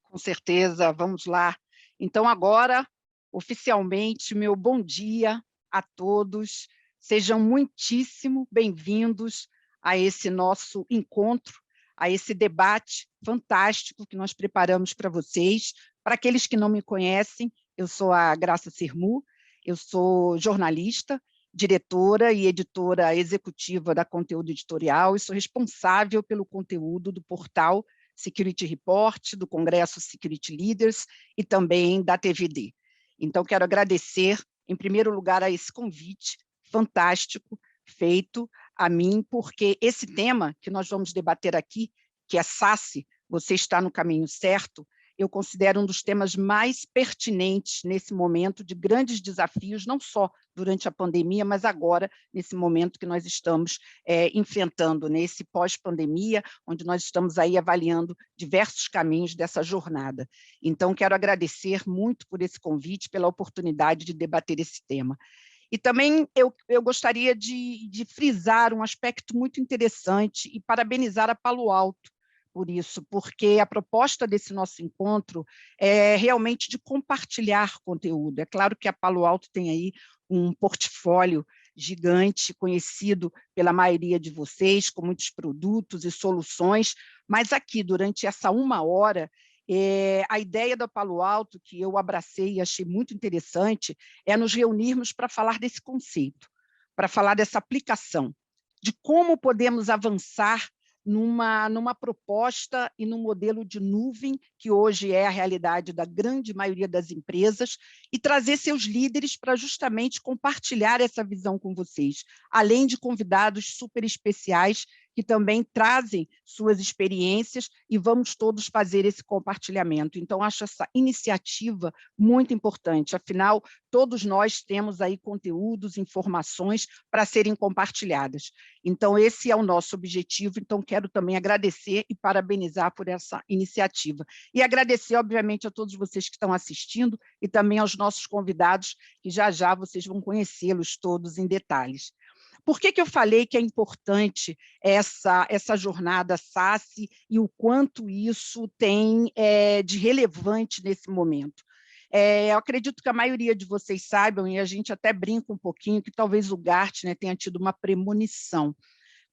Com certeza, vamos lá. Então agora, oficialmente, meu bom dia a todos. Sejam muitíssimo bem-vindos a esse nosso encontro, a esse debate fantástico que nós preparamos para vocês. Para aqueles que não me conhecem, eu sou a Graça Sermu, eu sou jornalista, diretora e editora executiva da Conteúdo Editorial e sou responsável pelo conteúdo do portal Security Report, do Congresso Security Leaders e também da TVD. Então, quero agradecer, em primeiro lugar, a esse convite fantástico feito a mim, porque esse tema que nós vamos debater aqui, que é SASE, você está no caminho certo, eu considero um dos temas mais pertinentes nesse momento de grandes desafios, não só durante a pandemia, mas agora, nesse momento que nós estamos enfrentando, nesse pós-pandemia, onde nós estamos aí avaliando diversos caminhos dessa jornada. Então, quero agradecer muito por esse convite, pela oportunidade de debater esse tema. E também eu gostaria de frisar um aspecto muito interessante e parabenizar a Palo Alto por isso, porque a proposta desse nosso encontro é realmente de compartilhar conteúdo. É claro que a Palo Alto tem aí um portfólio gigante, conhecido pela maioria de vocês, com muitos produtos e soluções, mas aqui, durante essa 1 hora, a ideia da Palo Alto, que eu abracei e achei muito interessante, é nos reunirmos para falar desse conceito, para falar dessa aplicação, de como podemos avançar numa proposta e num modelo de nuvem, que hoje é a realidade da grande maioria das empresas, e trazer seus líderes para justamente compartilhar essa visão com vocês, além de convidados super especiais que também trazem suas experiências e vamos todos fazer esse compartilhamento. Então, acho essa iniciativa muito importante, afinal, todos nós temos aí conteúdos, informações para serem compartilhadas. Então, esse é o nosso objetivo, então quero também agradecer e parabenizar por essa iniciativa. E agradecer, obviamente, a todos vocês que estão assistindo e também aos nossos convidados, que já já vocês vão conhecê-los todos em detalhes. Por que eu falei que é importante essa jornada SASE e o quanto isso tem de relevante nesse momento? Eu acredito que a maioria de vocês saibam, e a gente até brinca um pouquinho, que talvez o Gartner tenha tido uma premonição,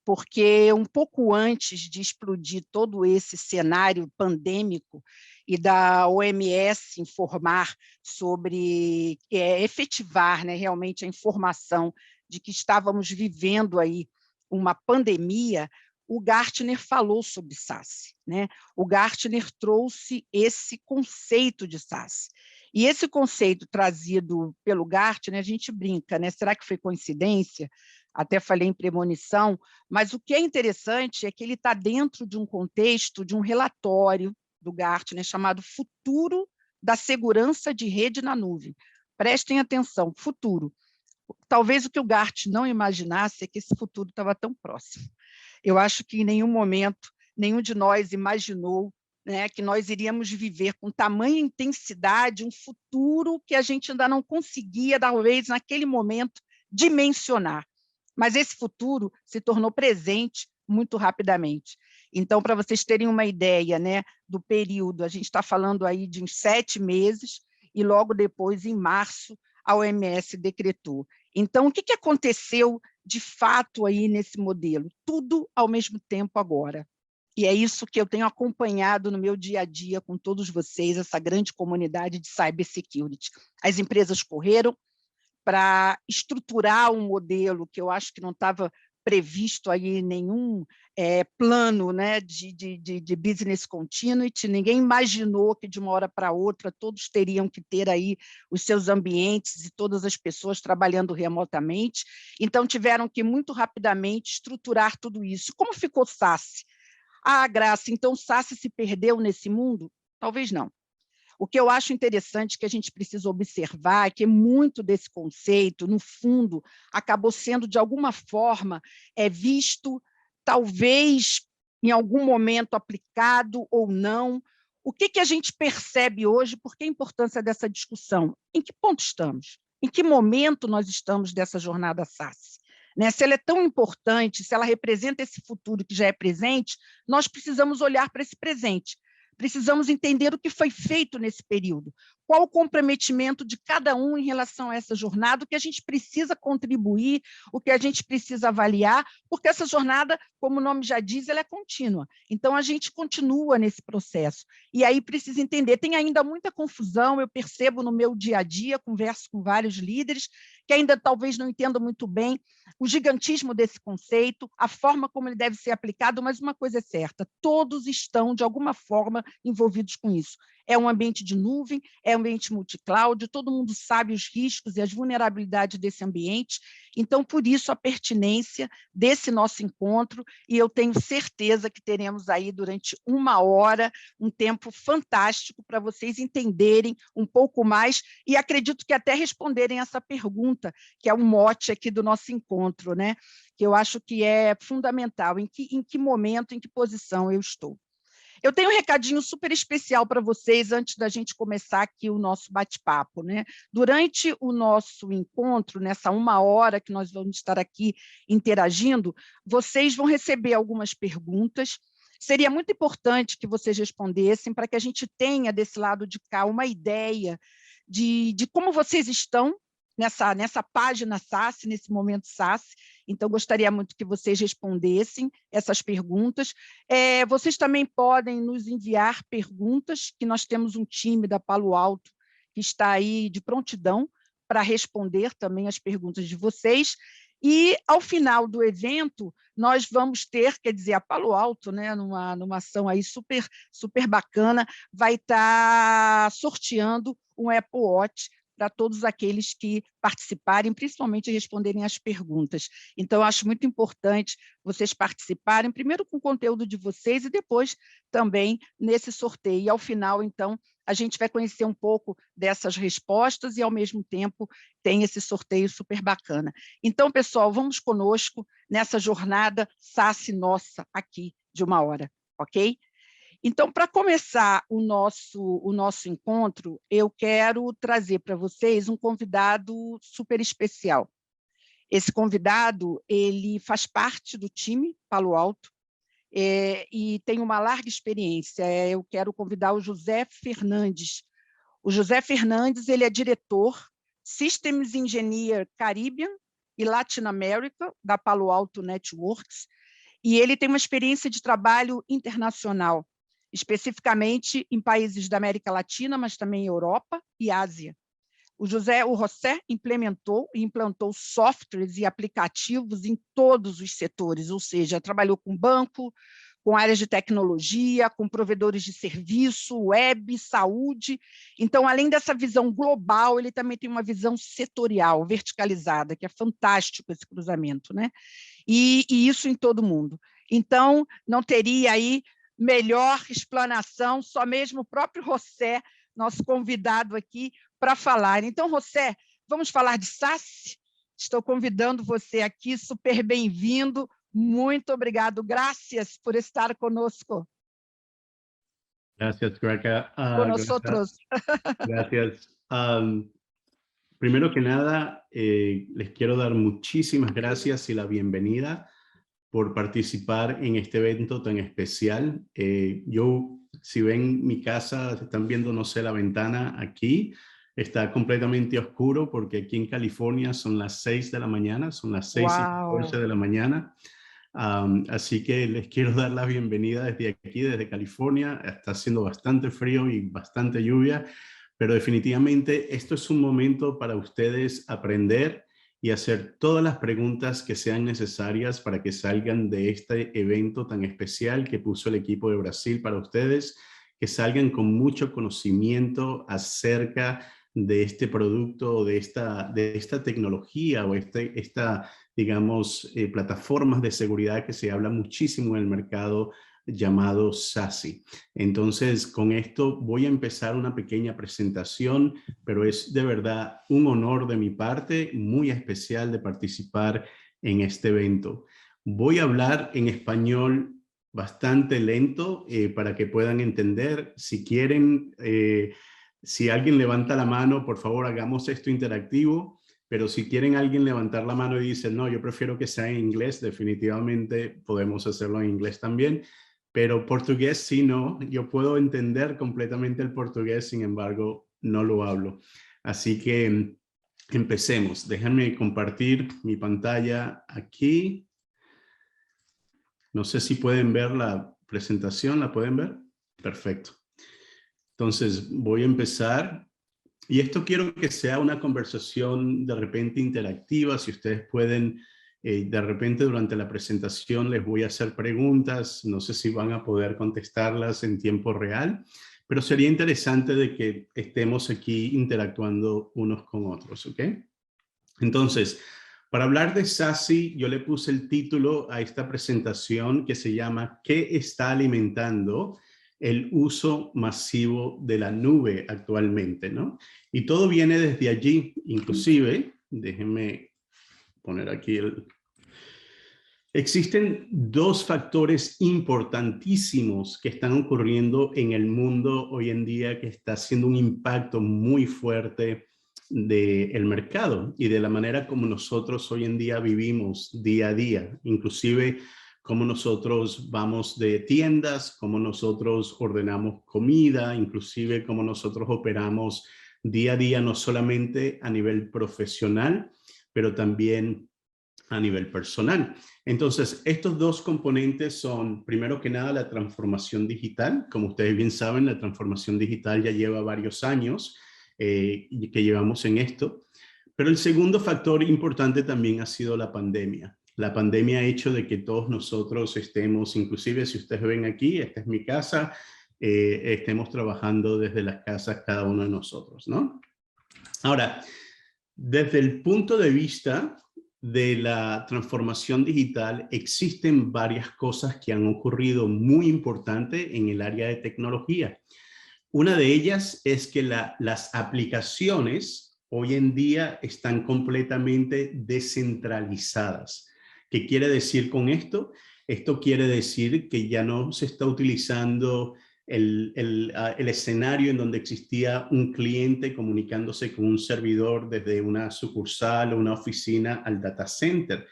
porque um pouco antes de explodir todo esse cenário pandêmico e da OMS informar sobre efetivar, né, realmente a informação de que estávamos vivendo aí uma pandemia, o Gartner falou sobre SASE, né? O Gartner trouxe esse conceito de SASE. E esse conceito trazido pelo Gartner, a gente brinca, né? Será que foi coincidência? Até falei em premonição, mas o que é interessante é que ele está dentro de um contexto de um relatório do Gartner chamado Futuro da Segurança de Rede na Nuvem. Prestem atenção, futuro. Talvez o que o Gartner não imaginasse é que esse futuro estava tão próximo. Eu acho que em nenhum momento, nenhum de nós imaginou, né, que nós iríamos viver com tamanha intensidade um futuro que a gente ainda não conseguia, talvez, naquele momento, dimensionar. Mas esse futuro se tornou presente muito rapidamente. Então, para vocês terem uma ideia, né, do período, a gente está falando aí de uns 7 meses, e logo depois, em março, a OMS decretou. Então, o que aconteceu de fato aí nesse modelo? Tudo ao mesmo tempo agora. E é isso que eu tenho acompanhado no meu dia a dia com todos vocês, essa grande comunidade de cybersecurity. As empresas correram para estruturar um modelo que eu acho que não estava previsto aí nenhum plano, né, de business continuity, ninguém imaginou que de uma hora para outra todos teriam que ter aí os seus ambientes e todas as pessoas trabalhando remotamente, então tiveram que muito rapidamente estruturar tudo isso. Como ficou SASE? Ah, Graça, então SASE se perdeu nesse mundo? Talvez não. O que eu acho interessante que a gente precisa observar é que muito desse conceito, no fundo, acabou sendo, de alguma forma, visto, talvez, em algum momento aplicado ou não. O que a gente percebe hoje? Por que a importância dessa discussão? Em que ponto estamos? Em que momento nós estamos dessa jornada SASE? Né? Se ela é tão importante, se ela representa esse futuro que já é presente, nós precisamos olhar para esse presente, Precisamos entender o que foi feito nesse período, qual o comprometimento de cada um em relação a essa jornada, o que a gente precisa contribuir, o que a gente precisa avaliar, porque essa jornada, como o nome já diz, ela é contínua. Então, a gente continua nesse processo. E aí precisa entender, tem ainda muita confusão, eu percebo no meu dia a dia, converso com vários líderes, que ainda talvez não entendam muito bem o gigantismo desse conceito, a forma como ele deve ser aplicado, mas uma coisa é certa, todos estão, de alguma forma, envolvidos com isso. É um ambiente de nuvem, é um ambiente multi-cloud, todo mundo sabe os riscos e as vulnerabilidades desse ambiente, então, por isso, a pertinência desse nosso encontro, e eu tenho certeza que teremos aí, durante 1 hora, um tempo fantástico para vocês entenderem um pouco mais, e acredito que até responderem essa pergunta, que é um mote aqui do nosso encontro, né? Que eu acho que é fundamental, em que momento, em que posição eu estou. Eu tenho um recadinho super especial para vocês antes da gente começar aqui o nosso bate-papo, né? Durante o nosso encontro, nessa 1 hora que nós vamos estar aqui interagindo, vocês vão receber algumas perguntas. Seria muito importante que vocês respondessem para que a gente tenha desse lado de cá uma ideia de como vocês estão nessa página SAS, nesse momento SAS. Então, gostaria muito que vocês respondessem essas perguntas. Vocês também podem nos enviar perguntas, que nós temos um time da Palo Alto que está aí de prontidão para responder também as perguntas de vocês. E, ao final do evento, nós vamos ter, quer dizer, a Palo Alto, né, numa ação aí super, super bacana, vai estar sorteando um Apple Watch para todos aqueles que participarem, principalmente responderem às perguntas. Então, eu acho muito importante vocês participarem, primeiro com o conteúdo de vocês e depois também nesse sorteio. E, ao final, então, a gente vai conhecer um pouco dessas respostas e, ao mesmo tempo, tem esse sorteio super bacana. Então, pessoal, vamos conosco nessa jornada SAS nossa aqui de 1 hora, ok? Então, para começar o nosso encontro, eu quero trazer para vocês um convidado super especial. Esse convidado, ele faz parte do time Palo Alto e tem uma larga experiência. Eu quero convidar o José Fernandes. O José Fernandes, ele é diretor Systems Engineer Caribbean e Latin America da Palo Alto Networks, e ele tem uma experiência de trabalho internacional, especificamente em países da América Latina, mas também Europa e Ásia. O José implantou softwares e aplicativos em todos os setores, ou seja, trabalhou com banco, com áreas de tecnologia, com provedores de serviço, web, saúde. Então, além dessa visão global, ele também tem uma visão setorial, verticalizada, que é fantástico esse cruzamento, né? E isso em todo mundo. Então, não teria aí melhor explanação, só mesmo o próprio José, nosso convidado aqui, para falar. Então, José, vamos falar de SAS? Estou convidando você aqui, super bem-vindo, muito obrigado, graças por estar conosco. Gracias, Graca. Conosotros. Gracias. Primero que nada, les quiero dar muchísimas gracias y la bienvenida por participar en este evento tan especial. Yo, si ven mi casa, están viendo, no sé, la ventana aquí, está completamente oscuro porque aquí en California son las 6 de la mañana, son las 6:14 de la mañana. Así que les quiero dar la bienvenida desde aquí, desde California. Está haciendo bastante frío y bastante lluvia, pero definitivamente esto es un momento para ustedes aprender y hacer todas las preguntas que sean necesarias para que salgan de este evento tan especial que puso el equipo de Brasil para ustedes, que salgan con mucho conocimiento acerca de este producto, de esta tecnología o esta digamos, plataformas de seguridad que se habla muchísimo en el mercado llamado SASE. Entonces, con esto voy a empezar una pequeña presentación, pero es de verdad un honor de mi parte, muy especial de participar en este evento. Voy a hablar en español bastante lento para que puedan entender. Si quieren, si alguien levanta la mano, por favor, hagamos esto interactivo. Pero si quieren alguien levantar la mano y dice, no, yo prefiero que sea en inglés, definitivamente podemos hacerlo en inglés también. pero portugués sí no. Yo puedo entender completamente el portugués, sin embargo, no lo hablo. Así que empecemos. Déjenme compartir mi pantalla aquí. No sé si pueden ver la presentación. ¿La pueden ver? Perfecto. Entonces, voy a empezar. Y esto quiero que sea una conversación de repente interactiva. Si ustedes pueden, de repente durante la presentación les voy a hacer preguntas. No sé si van a poder contestarlas en tiempo real, pero sería interesante de que estemos aquí interactuando unos con otros, ¿ok? Entonces, para hablar de SASE, yo le puse el título a esta presentación que se llama ¿Qué está alimentando el uso masivo de la nube actualmente, ¿no? Y todo viene desde allí, inclusive, déjenme poner aquí el... Existen dos factores importantísimos que están ocurriendo en el mundo hoy en día que está haciendo un impacto muy fuerte del mercado y de la manera como nosotros hoy en día vivimos día a día, inclusive cómo nosotros vamos de tiendas, cómo nosotros ordenamos comida, inclusive cómo nosotros operamos día a día, no solamente a nivel profesional, pero también a nivel personal. Entonces, estos dos componentes son, primero que nada, la transformación digital. Como ustedes bien saben, la transformación digital ya lleva varios años que llevamos en esto. Pero el segundo factor importante también ha sido la pandemia. La pandemia ha hecho de que todos nosotros estemos, inclusive si ustedes ven aquí, esta es mi casa, estemos trabajando desde las casas cada uno de nosotros, ¿no? Ahora, desde el punto de vista de la transformación digital, existen varias cosas que han ocurrido muy importantes en el área de tecnología. Una de ellas es que las aplicaciones hoy en día están completamente descentralizadas. ¿Qué quiere decir con esto? Esto quiere decir que ya no se está utilizando el escenario en donde existía un cliente comunicándose con un servidor desde una sucursal o una oficina al data center.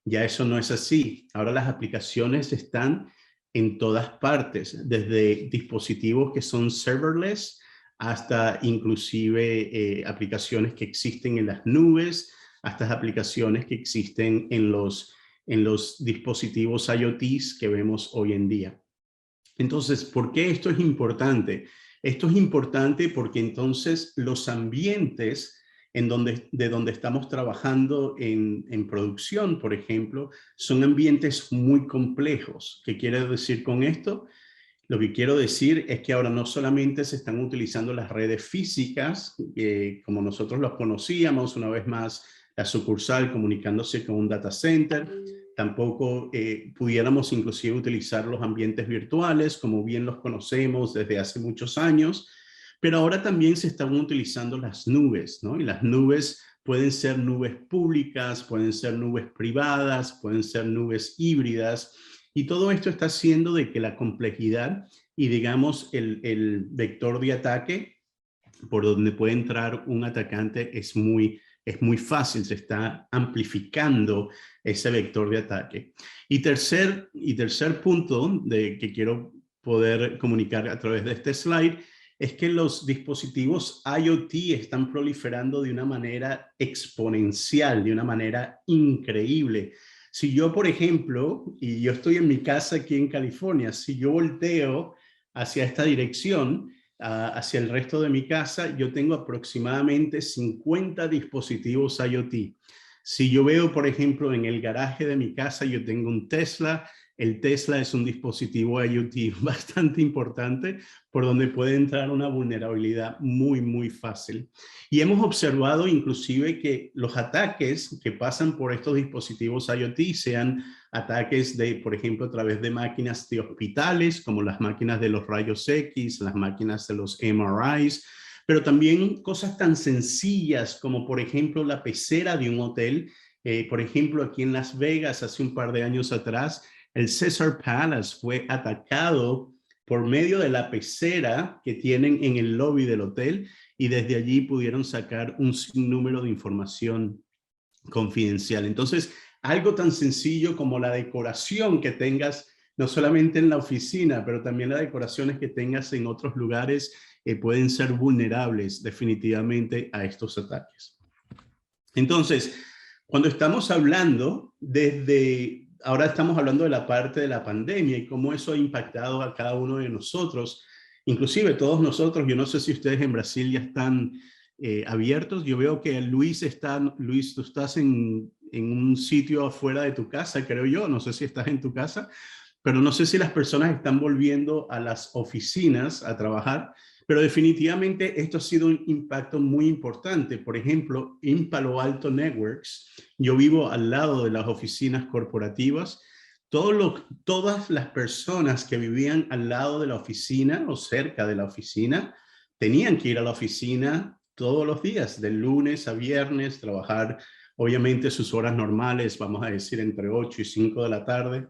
Ya eso no es así. Ahora las aplicaciones están en todas partes, desde dispositivos que son serverless hasta inclusive aplicaciones que existen en las nubes, hasta aplicaciones que existen en los dispositivos IoT que vemos hoy en día. Entonces, ¿por qué esto es importante? Esto es importante porque entonces los ambientes de donde estamos trabajando en producción, por ejemplo, son ambientes muy complejos. ¿Qué quiere decir con esto? Lo que quiero decir es que ahora no solamente se están utilizando las redes físicas, como nosotros los conocíamos, una vez más, la sucursal comunicándose con un data center, tampoco pudiéramos inclusive utilizar los ambientes virtuales, como bien los conocemos desde hace muchos años, pero ahora también se están utilizando las nubes, ¿no? Y las nubes pueden ser nubes públicas, pueden ser nubes privadas, pueden ser nubes híbridas, y todo esto está haciendo de que la complejidad y digamos el vector de ataque por donde puede entrar un atacante es muy fácil, se está amplificando ese vector de ataque. Y tercer punto que quiero poder comunicar a través de este slide es que los dispositivos IoT están proliferando de una manera exponencial, de una manera increíble. Si yo, por ejemplo, y yo estoy en mi casa aquí en California, si yo volteo hacia esta dirección, hacia el resto de mi casa, yo tengo aproximadamente 50 dispositivos IoT. Si yo veo, por ejemplo, en el garaje de mi casa, yo tengo un Tesla. El Tesla es un dispositivo IoT bastante importante por donde puede entrar una vulnerabilidad muy, muy fácil. Y hemos observado inclusive que los ataques que pasan por estos dispositivos IoT sean ataques de, por ejemplo, a través de máquinas de hospitales, como las máquinas de los rayos X, las máquinas de los MRIs, pero también cosas tan sencillas como, por ejemplo, la pecera de un hotel. Por ejemplo, aquí en Las Vegas, hace un par de años atrás, el Caesar Palace fue atacado por medio de la pecera que tienen en el lobby del hotel y desde allí pudieron sacar un sinnúmero de información confidencial. Entonces, algo tan sencillo como la decoración que tengas no solamente en la oficina, pero también las decoraciones que tengas en otros lugares pueden ser vulnerables definitivamente a estos ataques. Entonces, cuando estamos hablando ahora estamos hablando de la parte de la pandemia y cómo eso ha impactado a cada uno de nosotros, inclusive todos nosotros. Yo no sé si ustedes en Brasil ya están abiertos. Yo veo que Luis, tú estás en un sitio afuera de tu casa, creo yo. No sé si estás en tu casa, pero no sé si las personas están volviendo a las oficinas a trabajar. Pero definitivamente esto ha sido un impacto muy importante. Por ejemplo, en Palo Alto Networks, yo vivo al lado de las oficinas corporativas. Todas las personas que vivían al lado de la oficina o cerca de la oficina tenían que ir a la oficina todos los días, de lunes a viernes, trabajar obviamente sus horas normales, vamos a decir entre 8 y 5 de la tarde.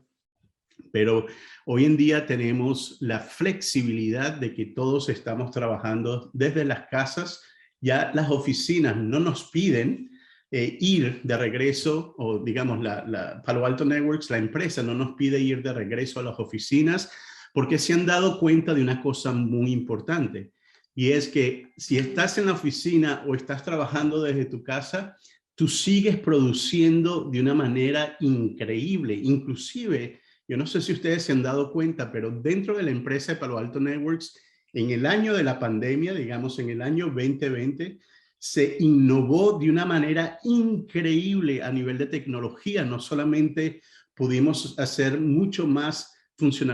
Pero hoy en día tenemos la flexibilidad de que todos estamos trabajando desde las casas. Ya las oficinas no nos piden ir de regreso, o digamos Palo Alto Networks, la empresa no nos pide ir de regreso a las oficinas, porque se han dado cuenta de una cosa muy importante. Y es que si estás en la oficina o estás trabajando desde tu casa, tú sigues produciendo de una manera increíble. Inclusive, yo no sé si ustedes se han dado cuenta, pero dentro de la empresa de Palo Alto Networks, en el año de la pandemia, digamos en el año 2020, se innovó de una manera increíble a nivel de tecnología. No solamente pudimos hacer mucho más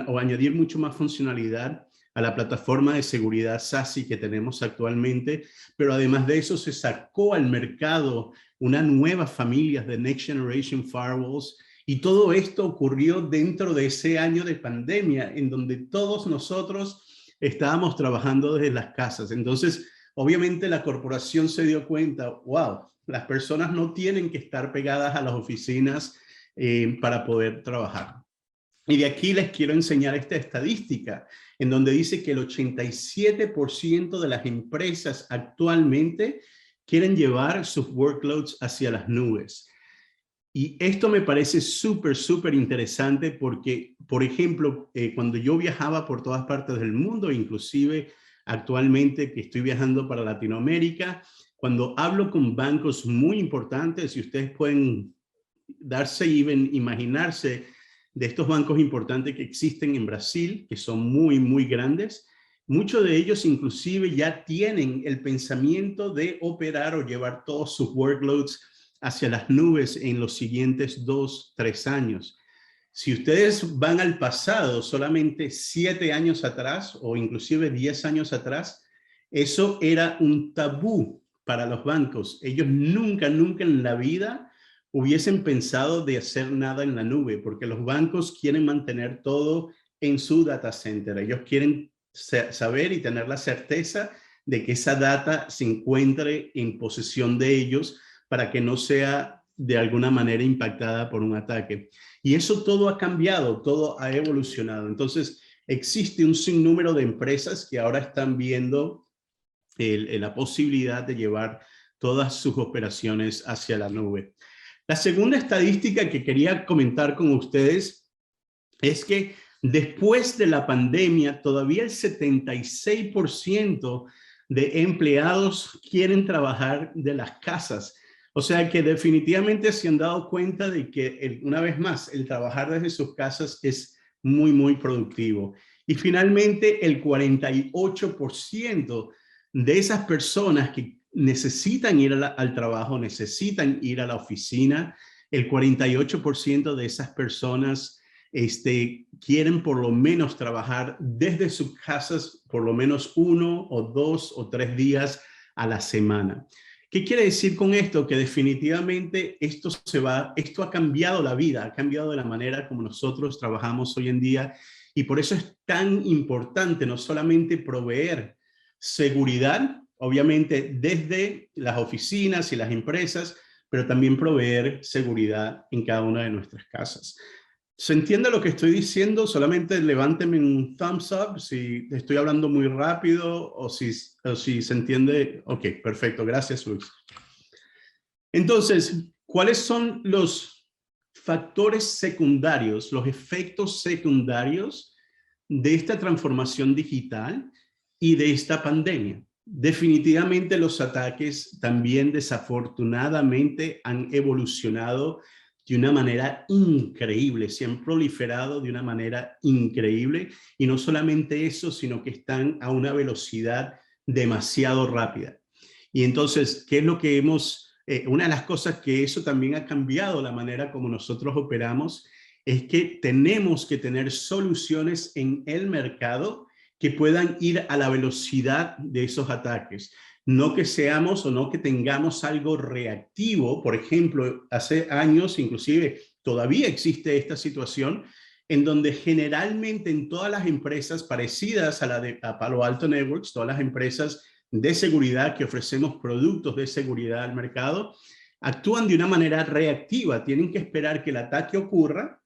o añadir mucho más funcionalidad a la plataforma de seguridad SASE que tenemos actualmente, pero además de eso se sacó al mercado una nueva familia de Next Generation Firewalls. Y todo esto ocurrió dentro de ese año de pandemia, en donde todos nosotros estábamos trabajando desde las casas. Entonces, obviamente la corporación se dio cuenta, wow, las personas no tienen que estar pegadas a las oficinas para poder trabajar. Y de aquí les quiero enseñar esta estadística, en donde dice que el 87% de las empresas actualmente quieren llevar sus workloads hacia las nubes. Y esto me parece súper interesante porque, por ejemplo, cuando yo viajaba por todas partes del mundo, inclusive actualmente que estoy viajando para Latinoamérica, cuando hablo con bancos muy importantes, y ustedes pueden imaginarse de estos bancos importantes que existen en Brasil, que son muy grandes, muchos de ellos inclusive ya tienen el pensamiento de operar o llevar todos sus workloads hacia las nubes en los siguientes 2-3 años. Si ustedes van al pasado, solamente 7 años atrás o inclusive 10 años atrás, eso era un tabú para los bancos. Ellos nunca en la vida hubiesen pensado de hacer nada en la nube, porque los bancos quieren mantener todo en su data center. Ellos quieren saber y tener la certeza de que esa data se encuentre en posesión de ellos para que no sea de alguna manera impactada por un ataque. Y eso todo ha cambiado, todo ha evolucionado. Entonces, existe un sinnúmero de empresas que ahora están viendo la posibilidad de llevar todas sus operaciones hacia la nube. La segunda estadística que quería comentar con ustedes es que después de la pandemia, todavía el 76% de empleados quieren trabajar de las casas. O sea que definitivamente se han dado cuenta de que, una vez más, el trabajar desde sus casas es muy productivo. Y finalmente, el 48% de esas personas que necesitan ir al trabajo, necesitan ir a la oficina, el 48% de esas personas quieren por lo menos trabajar desde sus casas por lo menos 1 o 2 o 3 días a la semana. ¿Qué quiere decir con esto? Que definitivamente esto ha cambiado la vida, ha cambiado la manera como nosotros trabajamos hoy en día, y por eso es tan importante no solamente proveer seguridad, obviamente desde las oficinas y las empresas, pero también proveer seguridad en cada una de nuestras casas. ¿Se entiende lo que estoy diciendo? Solamente levánteme un thumbs up si estoy hablando muy rápido o si se entiende. Ok, perfecto. Gracias, Luis. Entonces, ¿cuáles son los factores secundarios, los efectos secundarios de esta transformación digital y de esta pandemia. Definitivamente los ataques también desafortunadamente han evolucionado de una manera increíble, se han proliferado de una manera increíble, y no solamente eso, sino que están a una velocidad demasiado rápida. Y entonces, ¿qué es lo que una de las cosas que eso también ha cambiado la manera como nosotros operamos, es que tenemos que tener soluciones en el mercado que puedan ir a la velocidad de esos ataques. No que seamos o no que tengamos algo reactivo. Por ejemplo, hace años, inclusive todavía existe esta situación, en donde generalmente en todas las empresas parecidas a la de Palo Alto Networks, todas las empresas de seguridad que ofrecemos productos de seguridad al mercado, actúan de una manera reactiva. Tienen que esperar que el ataque ocurra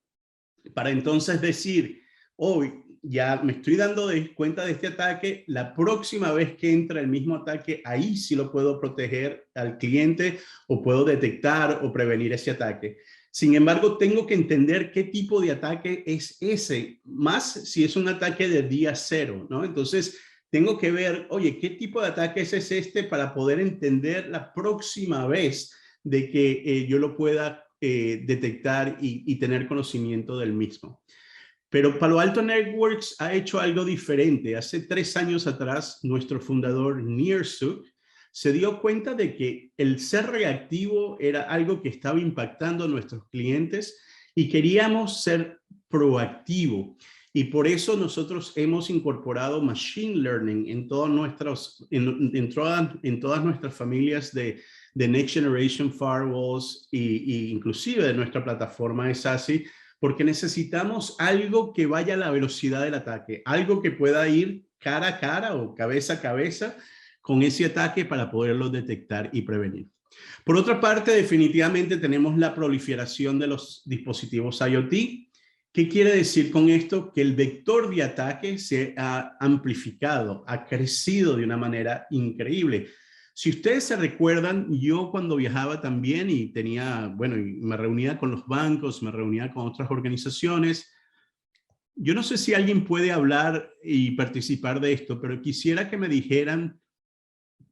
para entonces decir, hoy ya me estoy dando cuenta de este ataque, la próxima vez que entra el mismo ataque, ahí sí lo puedo proteger al cliente o puedo detectar o prevenir ese ataque. Sin embargo, tengo que entender qué tipo de ataque es ese, más si es un ataque de día cero, ¿no? Entonces, tengo que ver, oye, ¿qué tipo de ataque es este para poder entender la próxima vez de que yo lo pueda detectar y tener conocimiento del mismo? Pero Palo Alto Networks ha hecho algo diferente. Hace 3 años atrás, nuestro fundador, Nir Suk, se dio cuenta de que el ser reactivo era algo que estaba impactando a nuestros clientes y queríamos ser proactivo. Y por eso nosotros hemos incorporado Machine Learning en todas nuestras familias de Next Generation Firewalls y inclusive de nuestra plataforma de SASE, porque necesitamos algo que vaya a la velocidad del ataque, algo que pueda ir cara a cara o cabeza a cabeza con ese ataque para poderlo detectar y prevenir. Por otra parte, definitivamente tenemos la proliferación de los dispositivos IoT. ¿Qué quiere decir con esto? Que el vector de ataque se ha amplificado, ha crecido de una manera increíble. Si ustedes se recuerdan, yo cuando viajaba también y me reunía con los bancos, me reunía con otras organizaciones. Yo no sé si alguien puede hablar y participar de esto, pero quisiera que me dijeran,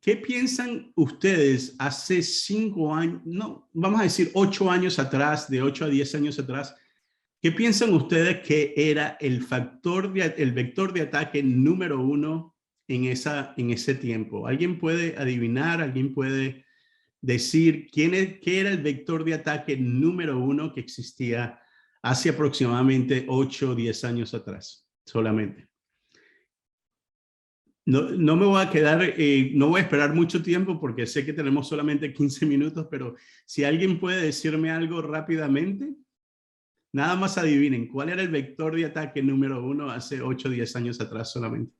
¿qué piensan ustedes hace 5 años, no, vamos a decir 8 años atrás, de 8 a 10 años atrás? ¿Qué piensan ustedes que era el vector de ataque número 1 en ese tiempo? ¿Alguien puede adivinar? ¿Alguien puede decir qué era el vector de ataque número 1 que existía hace aproximadamente 8 o 10 años atrás solamente? No me voy a quedar, no voy a esperar mucho tiempo porque sé que tenemos solamente 15 minutos, pero si alguien puede decirme algo rápidamente. Nada más adivinen, ¿cuál era el vector de ataque número 1 hace 8 o 10 años atrás solamente?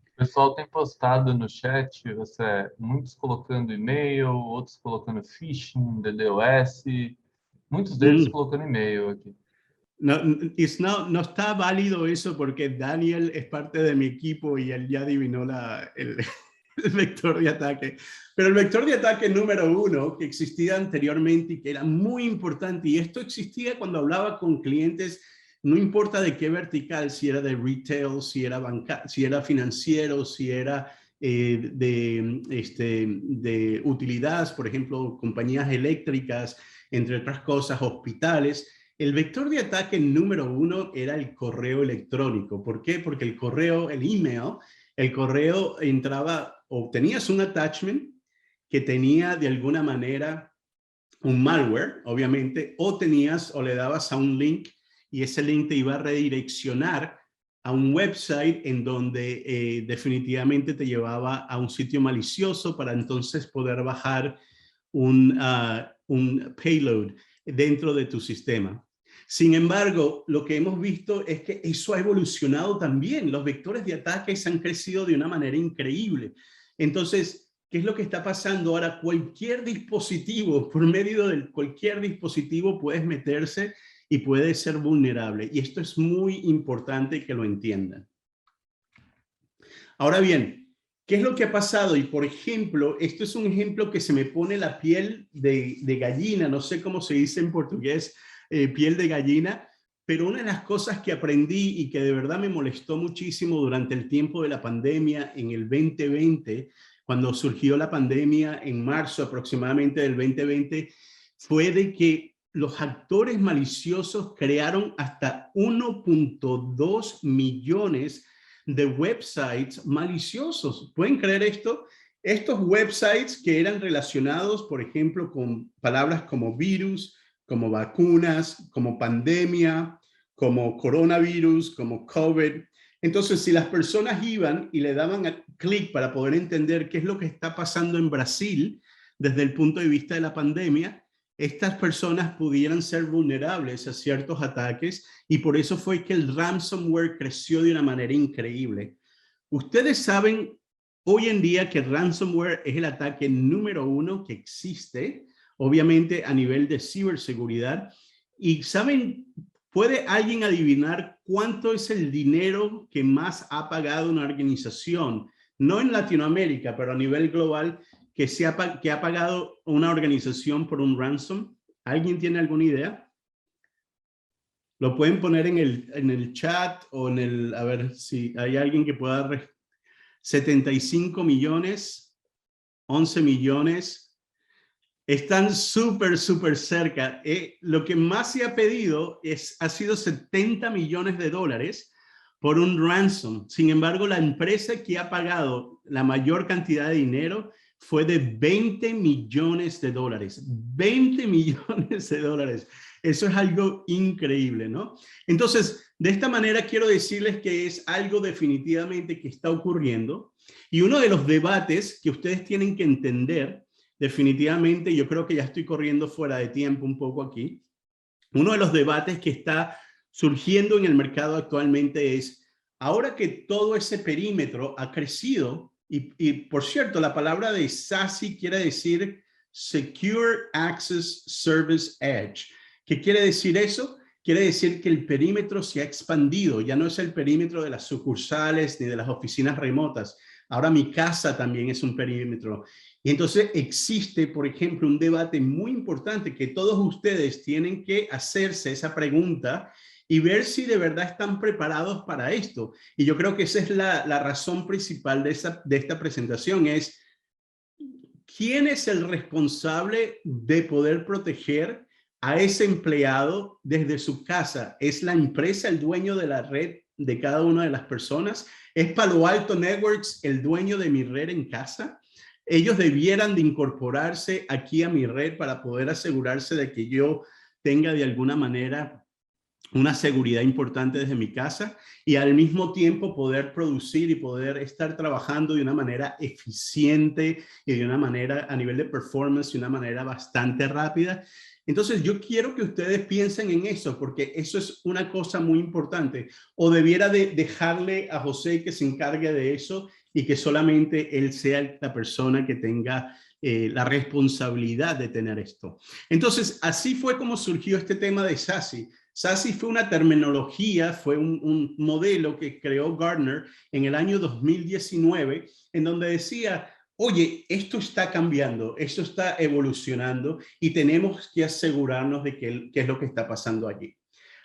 O pessoal tem postado no chat, muitos colocando e-mail, outros colocando phishing, DDoS, muitos deles colocando e-mail aqui. No está válido eso porque Daniel es parte de mi equipo y él ya adivinó el vector de ataque. Pero el vector de ataque número 1 que existía anteriormente y que era muy importante, y esto existía cuando hablaba con clientes, no importa de qué vertical, si era de retail, si era si era financiero, si era de utilidades, por ejemplo, compañías eléctricas, entre otras cosas, hospitales. El vector de ataque número 1 era el correo electrónico. ¿Por qué? Porque el correo entraba, o tenías un attachment que tenía de alguna manera un malware, obviamente, o le dabas a un link y ese link te iba a redireccionar a un website en donde definitivamente te llevaba a un sitio malicioso para entonces poder bajar un payload dentro de tu sistema. Sin embargo, lo que hemos visto es que eso ha evolucionado también. Los vectores de ataques han crecido de una manera increíble. Entonces, ¿qué es lo que está pasando ahora? Cualquier dispositivo, por medio de cualquier dispositivo puedes meterse y puede ser vulnerable. Y esto es muy importante que lo entiendan. Ahora bien, ¿qué es lo que ha pasado? Y por ejemplo, esto es un ejemplo que se me pone la piel de gallina, no sé cómo se dice en portugués, piel de gallina, pero una de las cosas que aprendí y que de verdad me molestó muchísimo durante el tiempo de la pandemia en el 2020, cuando surgió la pandemia en marzo aproximadamente del 2020, fue de que los actores maliciosos crearon hasta 1.2 millones de websites maliciosos. ¿Pueden creer esto? Estos websites que eran relacionados, por ejemplo, con palabras como virus, como vacunas, como pandemia, como coronavirus, como COVID. Entonces, si las personas iban y le daban clic para poder entender qué es lo que está pasando en Brasil desde el punto de vista de la pandemia, estas personas pudieran ser vulnerables a ciertos ataques, y por eso fue que el ransomware creció de una manera increíble. Ustedes saben hoy en día que ransomware es el ataque número 1 que existe, obviamente a nivel de ciberseguridad. Y ¿saben? ¿Puede alguien adivinar cuánto es el dinero que más ha pagado una organización? No en Latinoamérica, pero a nivel global, que ha pagado una organización por un ransom. ¿Alguien tiene alguna idea? Lo pueden poner en el chat o en el, a ver si hay alguien que pueda. 75 millones, 11 millones. Están súper cerca. Lo que más se ha pedido ha sido 70 millones de dólares por un ransom. Sin embargo, la empresa que ha pagado la mayor cantidad de dinero fue de 20 millones de dólares. 20 millones de dólares. Eso es algo increíble, ¿no? Entonces, de esta manera quiero decirles que es algo definitivamente que está ocurriendo. Y uno de los debates que ustedes tienen que entender, definitivamente, yo creo que ya estoy corriendo fuera de tiempo un poco aquí. Uno de los debates que está surgiendo en el mercado actualmente es, ahora que todo ese perímetro ha crecido, y por cierto, la palabra de SASE quiere decir Secure Access Service Edge. ¿Qué quiere decir eso? Quiere decir que el perímetro se ha expandido. Ya no es el perímetro de las sucursales ni de las oficinas remotas. Ahora mi casa también es un perímetro. Y entonces existe, por ejemplo, un debate muy importante que todos ustedes tienen que hacerse esa pregunta y ver si de verdad están preparados para esto. Y yo creo que esa es la razón principal de esta presentación, es ¿quién es el responsable de poder proteger a ese empleado desde su casa? ¿Es la empresa el dueño de la red de cada una de las personas? ¿Es Palo Alto Networks el dueño de mi red en casa? Ellos debieran de incorporarse aquí a mi red para poder asegurarse de que yo tenga de alguna manera una seguridad importante desde mi casa y al mismo tiempo poder producir y poder estar trabajando de una manera eficiente y de una manera a nivel de performance, de una manera bastante rápida. Entonces yo quiero que ustedes piensen en eso, porque eso es una cosa muy importante. O debiera de dejarle a José que se encargue de eso y que solamente él sea la persona que tenga la responsabilidad de tener esto. Entonces así fue como surgió este tema de SASE. SASE fue una terminología, fue un modelo que creó Gartner en el año 2019, en donde decía, oye, esto está cambiando, esto está evolucionando y tenemos que asegurarnos de qué es lo que está pasando allí.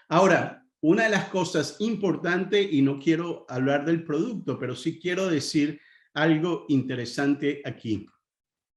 Ahora, una de las cosas importantes, y no quiero hablar del producto, pero sí quiero decir algo interesante aquí.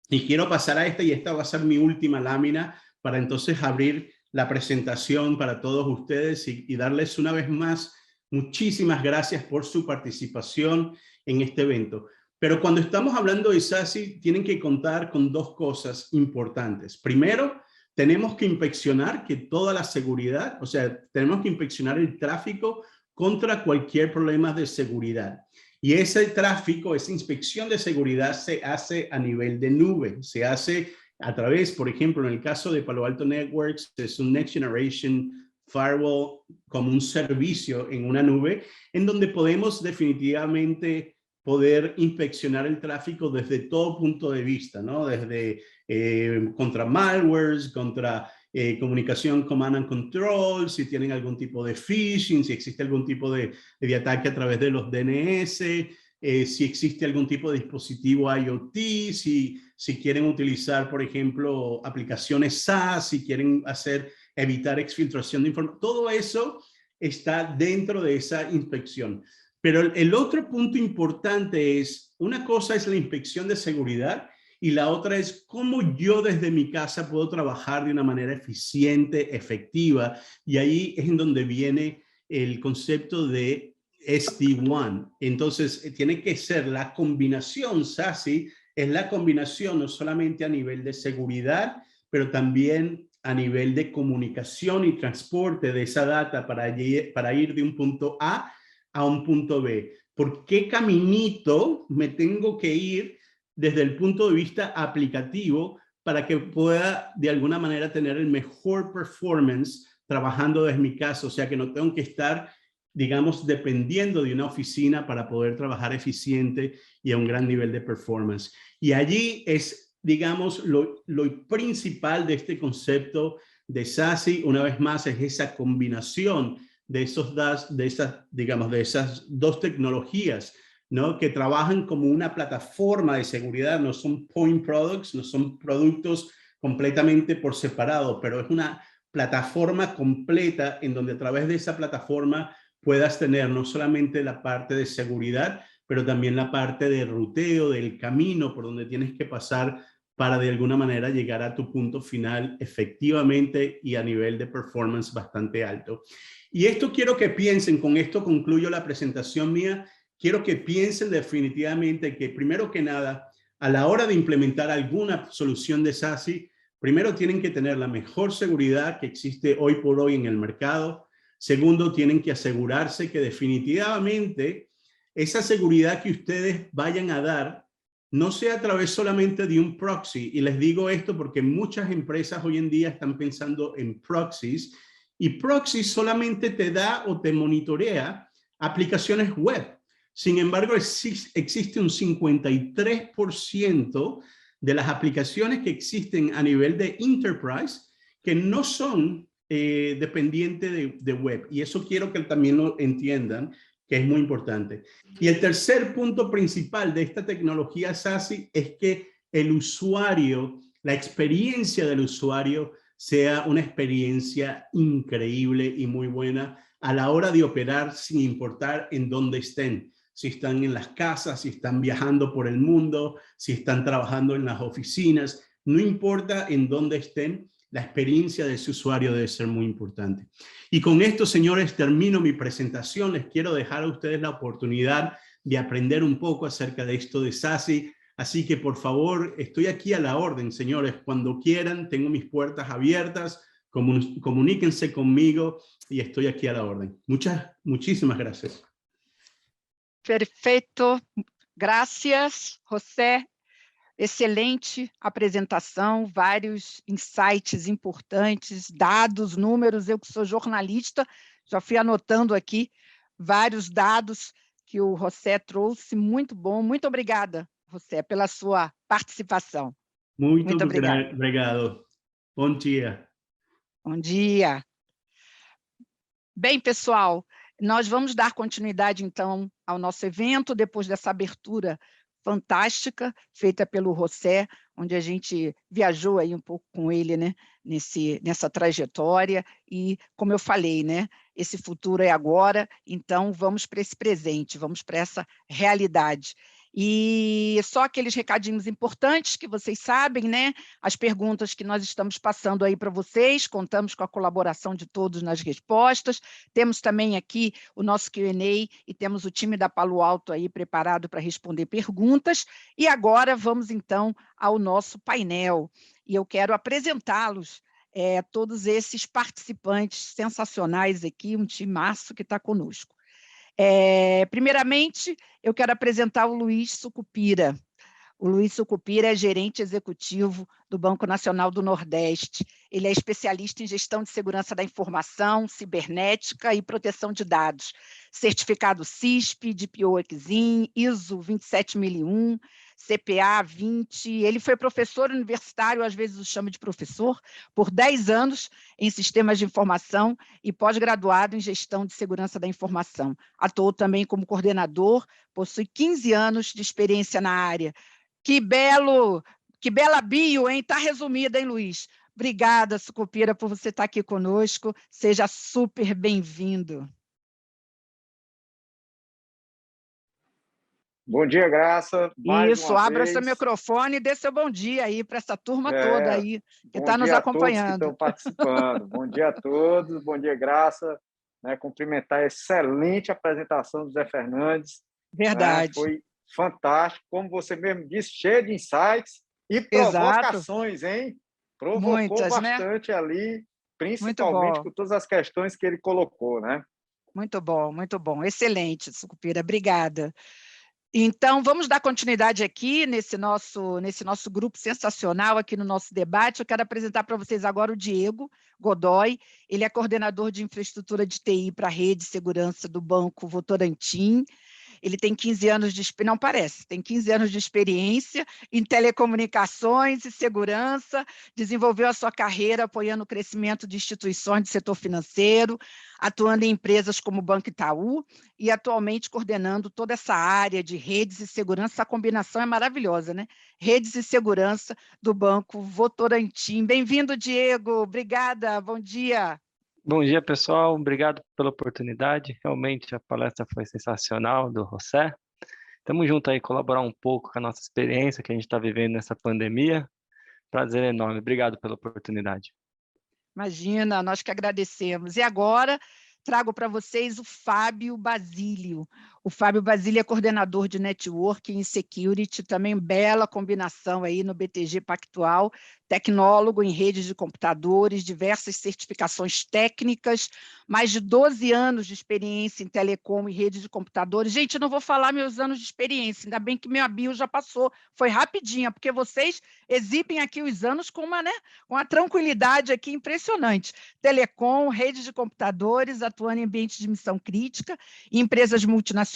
Y quiero pasar a esta, y esta va a ser mi última lámina para entonces abrir la presentación para todos ustedes y darles una vez más muchísimas gracias por su participación en este evento. Pero cuando estamos hablando de SASE, tienen que contar con dos cosas importantes. Primero, tenemos que inspeccionar que toda la seguridad, o sea, tenemos que inspeccionar el tráfico contra cualquier problema de seguridad. Y ese tráfico, esa inspección de seguridad se hace a nivel de nube, se hace a través, por ejemplo, en el caso de Palo Alto Networks, es un Next Generation Firewall como un servicio en una nube, en donde podemos definitivamente poder inspeccionar el tráfico desde todo punto de vista, ¿no? Desde contra malwares, contra comunicación command and control, si tienen algún tipo de phishing, si existe algún tipo de ataque a través de los DNS, si existe algún tipo de dispositivo IoT, si quieren utilizar, por ejemplo, aplicaciones SaaS, si quieren hacer evitar exfiltración de información. Todo eso está dentro de esa inspección. Pero el otro punto importante es, una cosa es la inspección de seguridad y la otra es cómo yo desde mi casa puedo trabajar de una manera eficiente, efectiva, y ahí es en donde viene el concepto de SD-WAN. Entonces, tiene que ser la combinación, SASE es la combinación no solamente a nivel de seguridad, pero también a nivel de comunicación y transporte de esa data para ir de un punto A un punto B. ¿Por qué caminito me tengo que ir desde el punto de vista aplicativo para que pueda de alguna manera tener el mejor performance trabajando desde mi casa? O sea, que no tengo que estar, digamos, dependiendo de una oficina para poder trabajar eficiente y a un gran nivel de performance. Y allí es, digamos, lo principal de este concepto de SASE, una vez más, es esa combinación de esas dos tecnologías, ¿no? Que trabajan como una plataforma de seguridad, no son point products, no son productos completamente por separado, pero es una plataforma completa en donde a través de esa plataforma puedas tener no solamente la parte de seguridad, pero también la parte de ruteo, del camino por donde tienes que pasar para de alguna manera llegar a tu punto final efectivamente y a nivel de performance bastante alto. Y esto quiero que piensen, con esto concluyo la presentación mía, quiero que piensen definitivamente que primero que nada, a la hora de implementar alguna solución de SASE, primero tienen que tener la mejor seguridad que existe hoy por hoy en el mercado. Segundo, tienen que asegurarse que definitivamente esa seguridad que ustedes vayan a dar no sea a través solamente de un proxy. Y les digo esto porque muchas empresas hoy en día están pensando en proxies, y proxy solamente te da o te monitorea aplicaciones web. Sin embargo, existe un 53% de las aplicaciones que existen a nivel de enterprise que no son dependientes de web. Y eso quiero que también lo entiendan, que es muy importante. Y el tercer punto principal de esta tecnología SASE es que el usuario, la experiencia del usuario, sea una experiencia increíble y muy buena a la hora de operar sin importar en dónde estén. Si están en las casas, si están viajando por el mundo, si están trabajando en las oficinas, no importa en dónde estén, la experiencia de ese usuario debe ser muy importante. Y con esto, señores, termino mi presentación. Les quiero dejar a ustedes la oportunidad de aprender un poco acerca de esto de SASE. Así que, por favor, estoy aquí a la orden, señores. Cuando quieran, tengo mis puertas abiertas. Comuníquense conmigo y estoy aquí a la orden. Muchísimas gracias. Perfeito. Graças, José. Excelente apresentação, vários insights importantes, dados, números. Eu que sou jornalista, já fui anotando aqui vários dados que o José trouxe. Muito bom. Muito obrigada, José, pela sua participação. Muito obrigado. Bom dia. Bom dia. Bem, pessoal, nós vamos dar continuidade, então, ao nosso evento, depois dessa abertura fantástica, feita pelo José, onde a gente viajou aí um pouco com ele, né, nessa trajetória, e, como eu falei, né, esse futuro é agora, então vamos para esse presente, vamos para essa realidade. E só aqueles recadinhos importantes que vocês sabem, né? As perguntas que nós estamos passando aí para vocês, contamos com a colaboração de todos nas respostas, temos também aqui o nosso Q&A e temos o time da Palo Alto aí preparado para responder perguntas, e agora vamos então ao nosso painel, e eu quero apresentá-los, todos esses participantes sensacionais aqui, um timaço que está conosco. Primeiramente, eu quero apresentar o Luiz Sucupira. O Luiz Sucupira é gerente executivo do Banco Nacional do Nordeste. Ele é especialista em gestão de segurança da informação, cibernética e proteção de dados. Certificado CISP, DPO-EXIM, ISO 27001, CPA 20. Ele foi professor universitário, às vezes o chamo de professor, por 10 anos em sistemas de informação e pós-graduado em gestão de segurança da informação. Atuou também como coordenador, possui 15 anos de experiência na área. Que bela bio, hein? Está resumida, hein, Luiz? Obrigada, Sucupira, por você estar aqui conosco. Seja super bem-vindo. Bom dia, Graça. Mais Isso, uma abra seu vez. microfone e dê seu bom dia aí para essa turma toda aí que está nos Bom dia a todos que acompanhando. estão participando. Bom dia a todos, bom dia, Graça. Cumprimentar a excelente apresentação do Zé Fernandes. Verdade. Foi fantástico, como você mesmo disse, cheio de insights e Exato. provocações, hein? Provocou Muitas, bastante, né? Ali, Muito principalmente bom. com todas as questões que ele colocou, né? Muito bom, muito bom. Excelente, Sucupira. Obrigada. Então, vamos dar continuidade aqui nesse nosso grupo sensacional, aqui no nosso debate. Eu quero apresentar para vocês agora o Diego Godoy. Ele é coordenador de infraestrutura de TI para a rede de segurança do Banco Votorantim. Ele tem 15 anos de experiência, não parece, tem 15 anos de experiência em telecomunicações e segurança, desenvolveu a sua carreira apoiando o crescimento de instituições do setor financeiro, atuando em empresas como o Banco Itaú e atualmente coordenando toda essa área de redes e segurança. Essa combinação é maravilhosa, né? Redes e segurança do Banco Votorantim. Bem-vindo, Diego. Obrigada. Bom dia. Bom dia, pessoal. Obrigado pela oportunidade. Realmente a palestra foi sensacional do José. Estamos juntos aí, colaborar um pouco com a nossa experiência que a gente está vivendo nessa pandemia. Prazer enorme. Obrigado pela oportunidade. Imagina, nós que agradecemos. E agora trago para vocês o Fábio Basílio. O Fábio Basílio é coordenador de Networking e Security, também bela combinação aí no BTG Pactual, tecnólogo em redes de computadores, diversas certificações técnicas, mais de 12 anos de experiência em telecom e redes de computadores. Gente, eu não vou falar meus anos de experiência, ainda bem que minha bio já passou, foi rapidinha, porque vocês exibem aqui os anos com uma tranquilidade aqui impressionante. Telecom, redes de computadores, atuando em ambientes de missão crítica, em empresas multinacionais,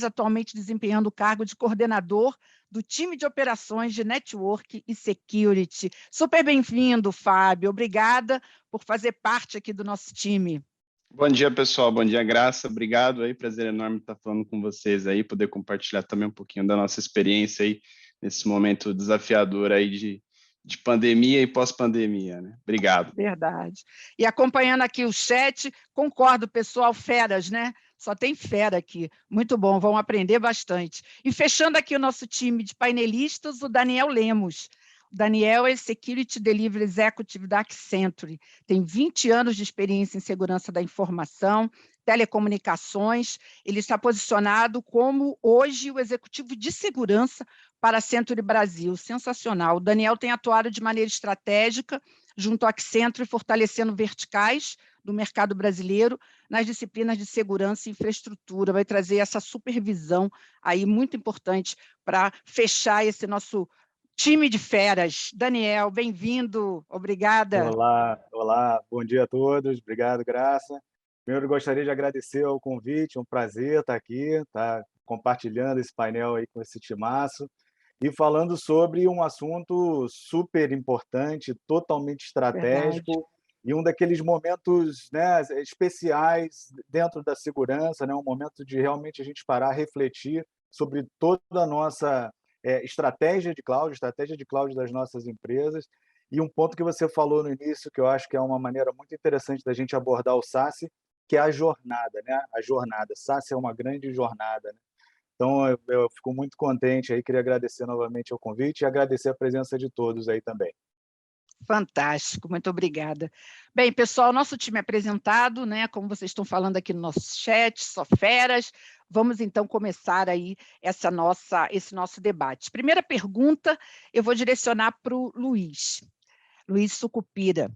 atualmente desempenhando o cargo de coordenador do time de operações de Network e Security. Super bem-vindo, Fábio. Obrigada por fazer parte aqui do nosso time. Bom dia, pessoal. Bom dia, Graça. Obrigado aí. Prazer enorme estar falando com vocês aí, poder compartilhar também um pouquinho da nossa experiência aí nesse momento desafiador aí de pandemia e pós-pandemia, né? Obrigado. Verdade. E acompanhando aqui o chat, concordo, pessoal, feras, né? Só tem fera aqui. Muito bom, vão aprender bastante. E fechando aqui o nosso time de painelistas, o Daniel Lemos. O Daniel é Security Delivery Executive da Accenture. Tem 20 anos de experiência em segurança da informação, telecomunicações. Ele está posicionado como, hoje, o executivo de segurança para a Accenture Brasil. Sensacional. O Daniel tem atuado de maneira estratégica junto à Accenture, fortalecendo verticais do mercado brasileiro nas disciplinas de segurança e infraestrutura. Vai trazer essa supervisão aí muito importante para fechar esse nosso time de feras. Daniel, bem-vindo, obrigada. Olá, bom dia a todos, obrigado, Graça. Primeiro, gostaria de agradecer o convite, um prazer estar aqui, estar compartilhando esse painel aí com esse timaço e falando sobre um assunto super importante, totalmente estratégico. Verdade. E um daqueles momentos, né, especiais dentro da segurança, né, um momento de realmente a gente parar, refletir sobre toda a nossa estratégia de cloud das nossas empresas. E um ponto que você falou no início, que eu acho que é uma maneira muito interessante da gente abordar o SaaS, que é a jornada, né? A jornada. SaaS é uma grande jornada, né? Então, eu fico muito contente aí, queria agradecer novamente o convite e agradecer a presença de todos aí também. Fantástico, muito obrigada. Bem, pessoal, nosso time é apresentado, né? Como vocês estão falando aqui no nosso chat, só feras. Vamos, então, começar aí esse nosso debate. Primeira pergunta, eu vou direcionar para o Luiz Sucupira.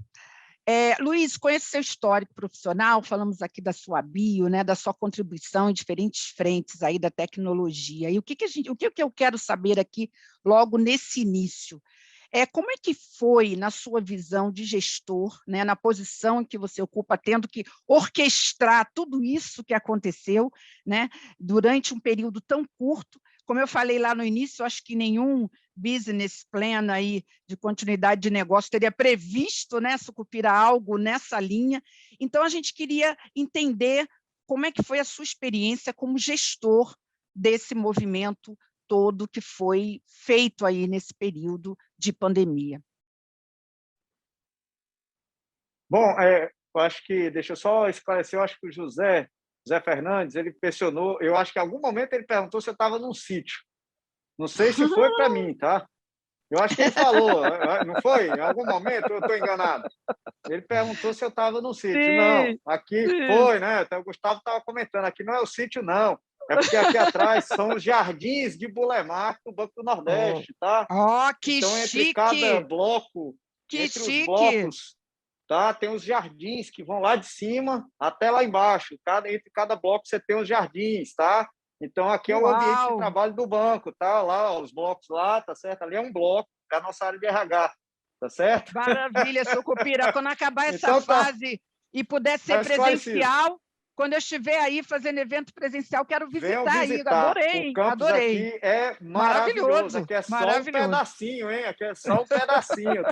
Luiz, conheço seu histórico profissional, falamos aqui da sua bio, né, da sua contribuição em diferentes frentes aí da tecnologia. E o que eu quero saber aqui logo nesse início? Como é que foi, na sua visão de gestor, né, na posição em que você ocupa, tendo que orquestrar tudo isso que aconteceu, né, durante um período tão curto? Como eu falei lá no início, eu acho que nenhum business plan aí de continuidade de negócio teria previsto, né, Sucupira, algo nessa linha. Então, a gente queria entender como é que foi a sua experiência como gestor desse movimento todo que foi feito aí nesse período de pandemia. Bom, eu acho que, deixa eu só esclarecer, eu acho que o José Fernandes, ele questionou, eu acho que em algum momento ele perguntou se eu estava num sítio. Não sei se foi para mim, tá? Eu acho que ele falou, não foi? Em algum momento, eu estou enganado. Ele perguntou se eu estava no sítio. Não, Sim, aqui sim. foi, né? Então, o Gustavo estava comentando, aqui não é o sítio, não. É porque aqui atrás são os jardins de Bulemar do Banco do Nordeste, tá? Ó, que Então, entre cada chique! bloco, Que entre os chique! blocos, tá? Tem os jardins que vão lá de cima até lá embaixo. Entre cada bloco você tem os jardins, tá? Então, aqui é o ambiente de Uau! trabalho do banco, tá? Lá, ó, os blocos lá, tá certo? Ali é um bloco, é a nossa área de RH, tá certo? Maravilha, Sucupira. Quando acabar essa Então, tá, fase e puder ser tá esclarecido. presencial, quando eu estiver aí fazendo evento presencial, quero Venham visitar aí. visitar. Adorei, O hein? campus Adorei. aqui é maravilhoso. Maravilhoso, Aqui é só um maravilhoso. pedacinho, hein? Aqui é só um pedacinho.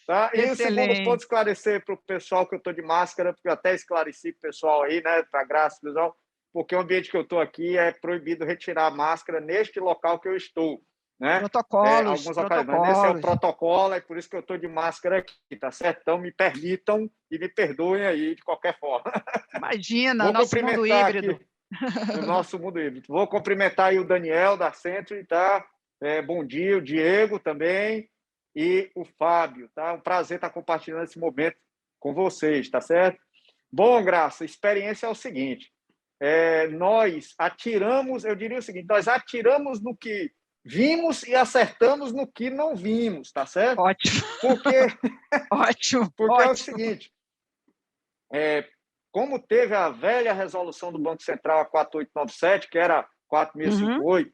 Tá? E o segundo ponto, Excelente. esclarecer para o pessoal que eu estou de máscara, porque eu até esclareci para o pessoal aí, né? Para graça, pessoal, porque o ambiente que eu estou aqui é proibido retirar a máscara neste local que eu estou. Né? Protocolos, Alguns locais, mas esse é o protocolos. protocolo, é por isso que eu estou de máscara aqui, tá certo? Então me permitam e me perdoem aí de qualquer forma. Imagina, Vou nosso mundo cumprimentar híbrido. aqui o nosso mundo híbrido. Vou cumprimentar aí o Daniel da Century, tá? Bom dia, o Diego também e o Fábio, tá? Um prazer estar compartilhando esse momento com vocês, tá certo? Bom, Graça, a experiência é o seguinte, nós atiramos, eu diria o seguinte, nós atiramos no que vimos e acertamos no que não vimos, tá certo? Ótimo. Porque Ótimo, é o ótimo. seguinte, como teve a velha resolução do Banco Central, a 4897, que era 4658,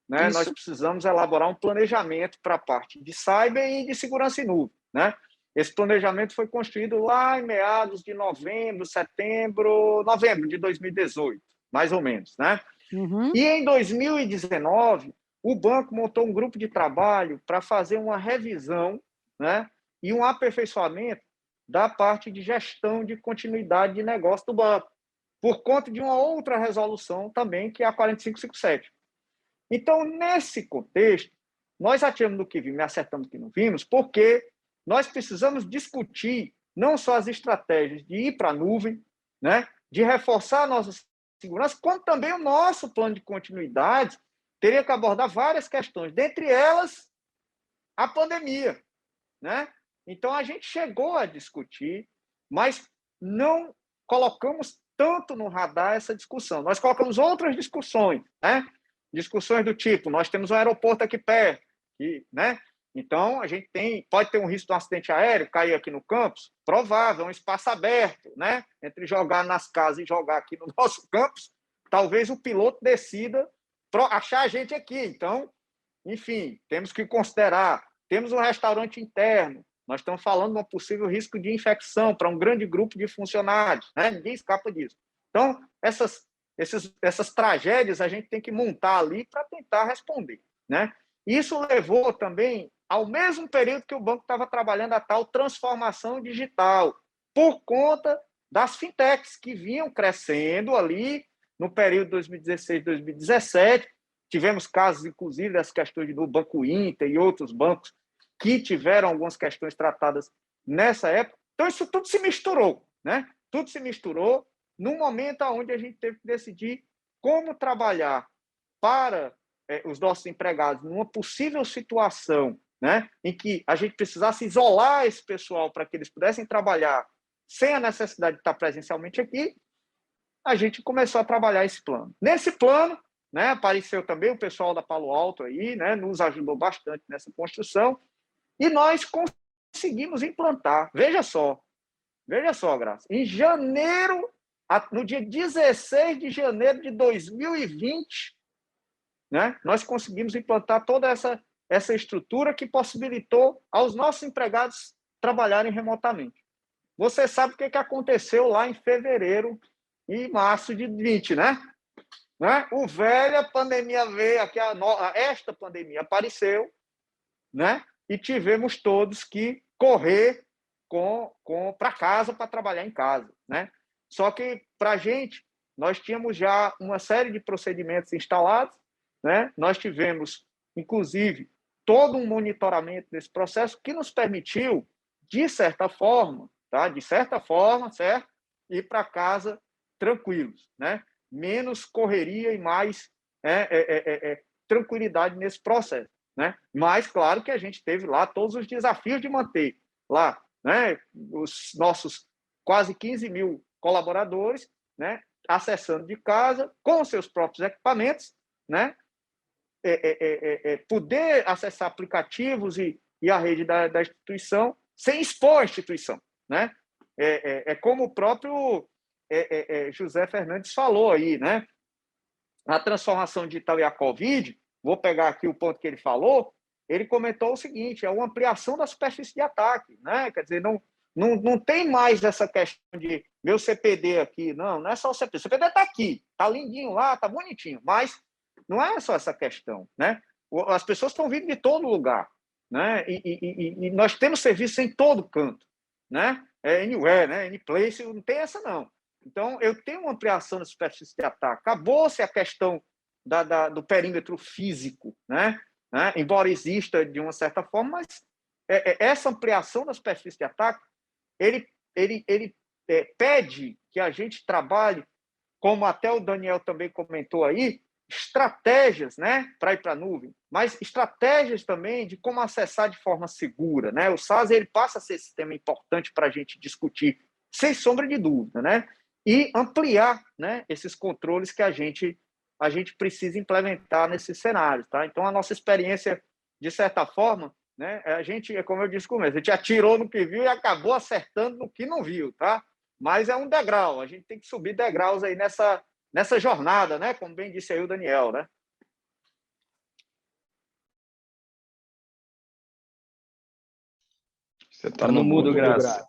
né, nós precisamos elaborar um planejamento para a parte de cyber e de segurança em nuvem. Né? Esse planejamento foi construído lá em meados de novembro de 2018, mais ou menos. Né? E em 2019, o banco montou um grupo de trabalho para fazer uma revisão, né, e um aperfeiçoamento da parte de gestão de continuidade de negócio do banco, por conta de uma outra resolução também, que é a 4557. Então, nesse contexto, nós atiramos no que vimos e acertamos no que não vimos, porque nós precisamos discutir não só as estratégias de ir para a nuvem, né, de reforçar a nossa segurança, como também o nosso plano de continuidade teria que abordar várias questões, dentre elas a pandemia. Né? Então, a gente chegou a discutir, mas não colocamos tanto no radar essa discussão. Nós colocamos outras discussões, né? Discussões do tipo, nós temos um aeroporto aqui perto, né? Então, a gente pode ter um risco de um acidente aéreo, cair aqui no campus? Provável, é um espaço aberto, né? Entre jogar nas casas e jogar aqui no nosso campus, talvez o piloto decida achar a gente aqui. Então, enfim, temos que considerar. Temos um restaurante interno, nós estamos falando de um possível risco de infecção para um grande grupo de funcionários, né? Ninguém escapa disso. Então, essas tragédias a gente tem que montar ali para tentar responder. Né? Isso levou também ao mesmo período que o banco estava trabalhando a tal transformação digital, por conta das fintechs que vinham crescendo ali no período 2016-2017. Tivemos casos, inclusive, das questões do Banco Inter e outros bancos que tiveram algumas questões tratadas nessa época. Então, isso tudo se misturou. Né? Tudo se misturou num momento onde a gente teve que decidir como trabalhar para os nossos empregados numa possível situação, né, em que a gente precisasse isolar esse pessoal para que eles pudessem trabalhar sem a necessidade de estar presencialmente aqui. A gente começou a trabalhar esse plano. Nesse plano, né, apareceu também o pessoal da Palo Alto aí, né, nos ajudou bastante nessa construção, e nós conseguimos implantar. Veja só, Graça, em janeiro, no dia 16 de janeiro de 2020, né, nós conseguimos implantar toda essa estrutura que possibilitou aos nossos empregados trabalharem remotamente. Você sabe o que aconteceu lá em fevereiro e março de 20, né? O velho, a pandemia veio, esta pandemia apareceu, né? E tivemos todos que correr para casa para trabalhar em casa, né? Só que, para a gente, nós tínhamos já uma série de procedimentos instalados, né? Nós tivemos, inclusive, todo um monitoramento desse processo que nos permitiu de certa forma, tá? De certa forma, certo? Ir para casa tranquilos, né? Menos correria e mais tranquilidade nesse processo, né? Mas, claro que a gente teve lá todos os desafios de manter lá, né? Os nossos quase 15 mil colaboradores, né? Acessando de casa, com seus próprios equipamentos, né? Poder acessar aplicativos e a rede da instituição sem expor a instituição, né? Como o próprio José Fernandes falou aí, né? A transformação digital e a Covid, vou pegar aqui o ponto que ele falou, ele comentou o seguinte, é uma ampliação da superfície de ataque, né? Quer dizer, não tem mais essa questão de meu CPD aqui, não é só o CPD. O CPD está aqui, está lindinho lá, está bonitinho, mas não é só essa questão, né? As pessoas estão vindo de todo lugar, né? E nós temos serviço em todo canto, né? Anywhere, né? Any place, não tem essa não. Então, eu tenho uma ampliação da superfície de ataque. Acabou-se a questão do perímetro físico, né? Embora exista de uma certa forma, mas essa ampliação da superfície de ataque, ele pede que a gente trabalhe, como até o Daniel também comentou aí, estratégias, né, para ir para a nuvem, mas estratégias também de como acessar de forma segura, né? O SaaS ele passa a ser esse tema importante para a gente discutir, sem sombra de dúvida, né? E ampliar, né, esses controles que a gente precisa implementar nesses cenários, tá? Então a nossa experiência, de certa forma, né, a gente, como eu disse no começo, a gente atirou no que viu e acabou acertando no que não viu, tá? Mas é um degrau, a gente tem que subir degraus aí nessa jornada, né? Como bem disse aí o Daniel, né? Você está no mudo, Graça.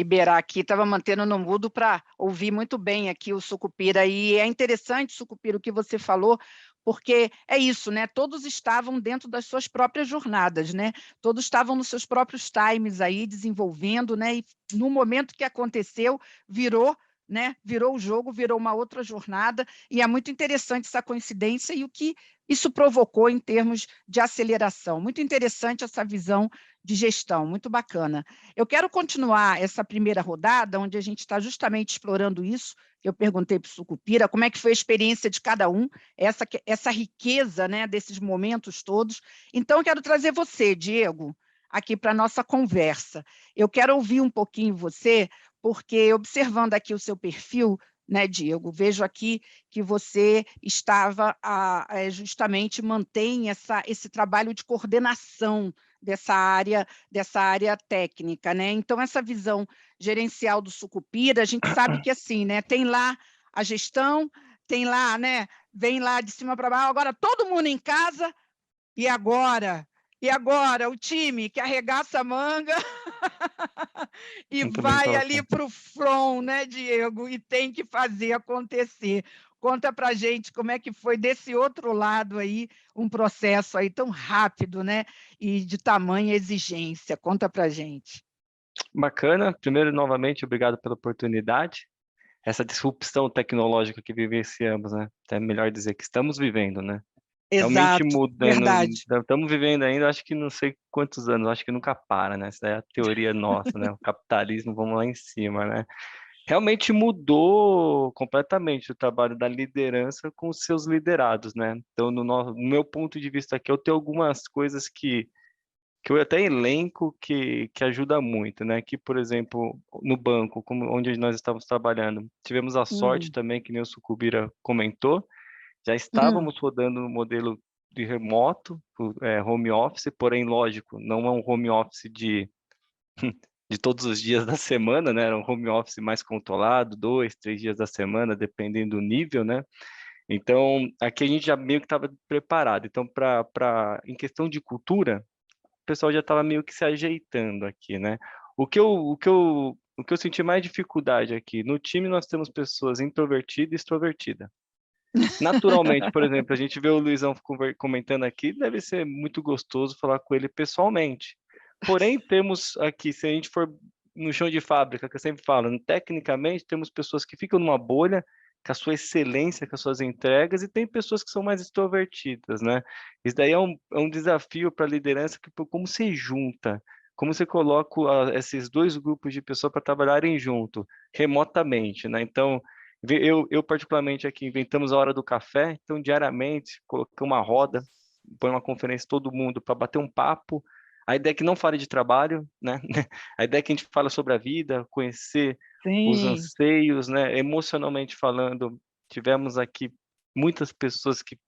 Liberar aqui, estava mantendo no mudo para ouvir muito bem aqui o Sucupira, e é interessante, Sucupira, o que você falou, porque é isso, né? Todos estavam dentro das suas próprias jornadas, né? Todos estavam nos seus próprios times aí, desenvolvendo, né? E no momento que aconteceu, virou, né? Virou o jogo, virou uma outra jornada, e é muito interessante essa coincidência e o que isso provocou em termos de aceleração. Muito interessante essa visão de gestão, muito bacana. Eu quero continuar essa primeira rodada, onde a gente está justamente explorando isso. Eu perguntei para o Sucupira como é que foi a experiência de cada um, essa riqueza, né, desses momentos todos. Então, eu quero trazer você, Diego, aqui para a nossa conversa. Eu quero ouvir um pouquinho você, porque observando aqui o seu perfil, né, Diego, vejo aqui que você estava justamente mantém esse trabalho de coordenação dessa área técnica, né? Então, essa visão gerencial do Sucupira, a gente sabe que assim, né? Tem lá a gestão, tem lá, né? Vem lá de cima para baixo, agora todo mundo em casa, e agora? E agora, o time que arregaça a manga e vai ali para o front, né, Diego? E tem que fazer acontecer. Conta para a gente como é que foi desse outro lado aí, um processo aí tão rápido, né? E de tamanha exigência. Conta para a gente. Bacana. Primeiro, novamente, obrigado pela oportunidade. Essa disrupção tecnológica que vivenciamos, né? É melhor dizer que estamos vivendo, né? Realmente Exato, mudando, verdade. estamos vivendo ainda, acho que não sei quantos anos, acho que nunca para, né? Essa é a teoria nossa, né? O capitalismo, vamos lá em cima, né? Realmente mudou completamente o trabalho da liderança com os seus liderados, né? Então, no meu ponto de vista aqui, eu tenho algumas coisas que eu até elenco que ajuda muito, né? Que, por exemplo, no banco, onde nós estávamos trabalhando, tivemos a sorte também, que nem o Sucupira comentou, já estávamos rodando no modelo de remoto, home office, porém, lógico, não é um home office de todos os dias da semana, né? Era um home office mais controlado, 2, 3 dias da semana, dependendo do nível, né? Então, aqui a gente já meio que estava preparado. Então, em questão de cultura, o pessoal já estava meio que se ajeitando aqui, né? O que eu senti mais dificuldade aqui, no time nós temos pessoas introvertidas e extrovertidas. Naturalmente, por exemplo, a gente vê o Luizão comentando aqui, deve ser muito gostoso falar com ele pessoalmente. Porém, temos aqui, se a gente for no chão de fábrica, que eu sempre falo, tecnicamente, temos pessoas que ficam numa bolha, com a sua excelência, com as suas entregas, e tem pessoas que são mais extrovertidas, né? Isso daí é um desafio para a liderança, como se junta como você coloca esses dois grupos de pessoas para trabalharem junto, remotamente, né? Então, eu particularmente aqui inventamos a hora do café, então diariamente colocamos uma roda, põe uma conferência todo mundo para bater um papo. A ideia é que não fale de trabalho, né? A ideia é que a gente fala sobre a vida, conhecer os Sim, anseios, né? Emocionalmente falando, tivemos aqui muitas pessoas que,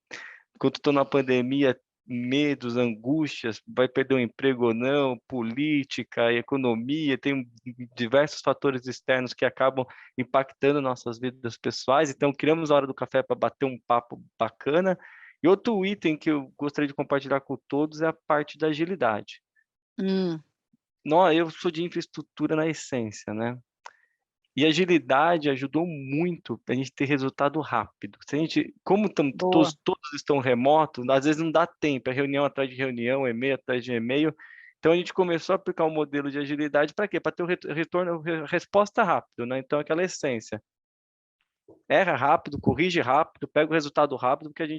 enquanto estou na pandemia, medos, angústias, vai perder o emprego ou não, política, economia, tem diversos fatores externos que acabam impactando nossas vidas pessoais. Então, criamos a hora do café para bater um papo bacana. E outro item que eu gostaria de compartilhar com todos é a parte da agilidade. Eu sou de infraestrutura na essência, né? E agilidade ajudou muito a gente ter resultado rápido. Se a gente, como boa. todos estão remotos, às vezes não dá tempo, é reunião atrás de reunião, e-mail atrás de e-mail. Então a gente começou a aplicar um modelo de agilidade para quê? Para ter o retorno, resposta rápido, né? Então aquela essência. Erra rápido, corrige rápido, pega o resultado rápido, porque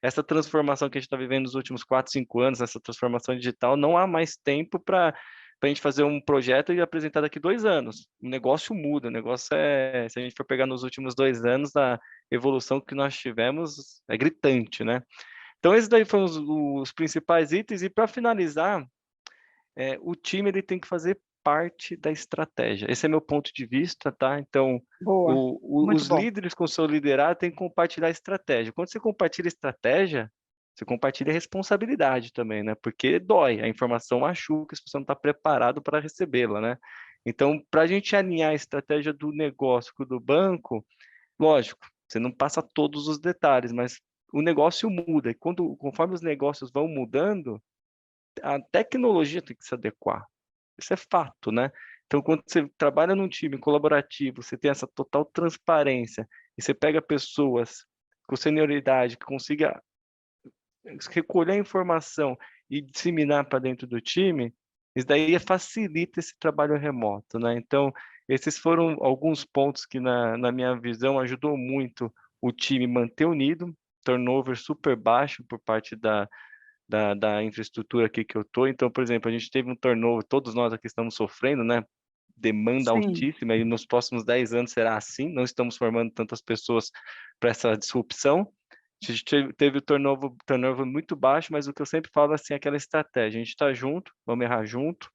essa transformação que a gente está vivendo nos últimos 4, 5 anos, essa transformação digital, não há mais tempo para a gente fazer um projeto e apresentar daqui 2 anos. O negócio muda, o negócio se a gente for pegar nos últimos 2 anos, a evolução que nós tivemos é gritante, né? Então, esses daí foram os principais itens, e para finalizar, o time ele tem que fazer parte da estratégia. Esse é meu ponto de vista, tá? Então, Boa, muito os bom. líderes com seu liderado têm que compartilhar a estratégia. Quando você compartilha a estratégia, você compartilha a responsabilidade também, né? Porque dói, a informação machuca se você não está preparado para recebê-la, né? Então, para a gente alinhar a estratégia do negócio com o do banco, lógico, você não passa todos os detalhes, mas o negócio muda. E conforme os negócios vão mudando, a tecnologia tem que se adequar. Isso é fato, né? Então, quando você trabalha num time colaborativo, você tem essa total transparência, e você pega pessoas com senioridade que consiga recolher a informação e disseminar para dentro do time, isso daí facilita esse trabalho remoto, né? Então, esses foram alguns pontos que, na minha visão, ajudou muito o time manter unido, turnover super baixo por parte da infraestrutura aqui que eu estou. Então, por exemplo, a gente teve um turnover, todos nós aqui estamos sofrendo, né? Demanda Sim. altíssima, e nos próximos 10 anos será assim, não estamos formando tantas pessoas para essa disrupção. A gente teve o turnover muito baixo, mas o que eu sempre falo assim, é aquela estratégia, a gente está junto, vamos errar junto,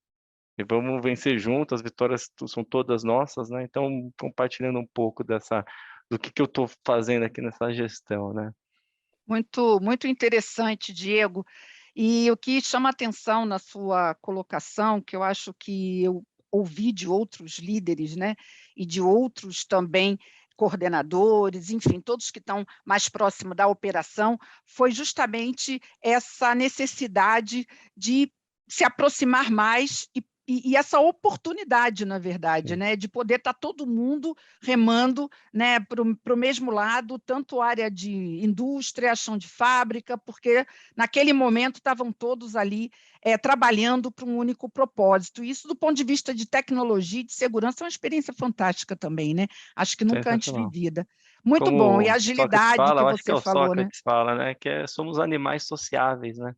e vamos vencer junto, as vitórias são todas nossas, né? Então, compartilhando um pouco do que eu estou fazendo aqui nessa gestão, né? Muito, muito interessante, Diego. E o que chama atenção na sua colocação, que eu acho que eu ouvi de outros líderes, né, e de outros também coordenadores, enfim, todos que estão mais próximos da operação, foi justamente essa necessidade de se aproximar mais e essa oportunidade, na verdade, né, de poder estar todo mundo remando, né, para o mesmo lado, tanto área de indústria, chão de fábrica, porque naquele momento estavam todos ali trabalhando para um único propósito. Isso, do ponto de vista de tecnologia e de segurança, é uma experiência fantástica também, né? Acho que nunca antes vivida. Muito bom. E a Como Sócrates agilidade fala, que eu acho que é você o falou, né? Sócrates fala, né? Somos animais sociáveis, né?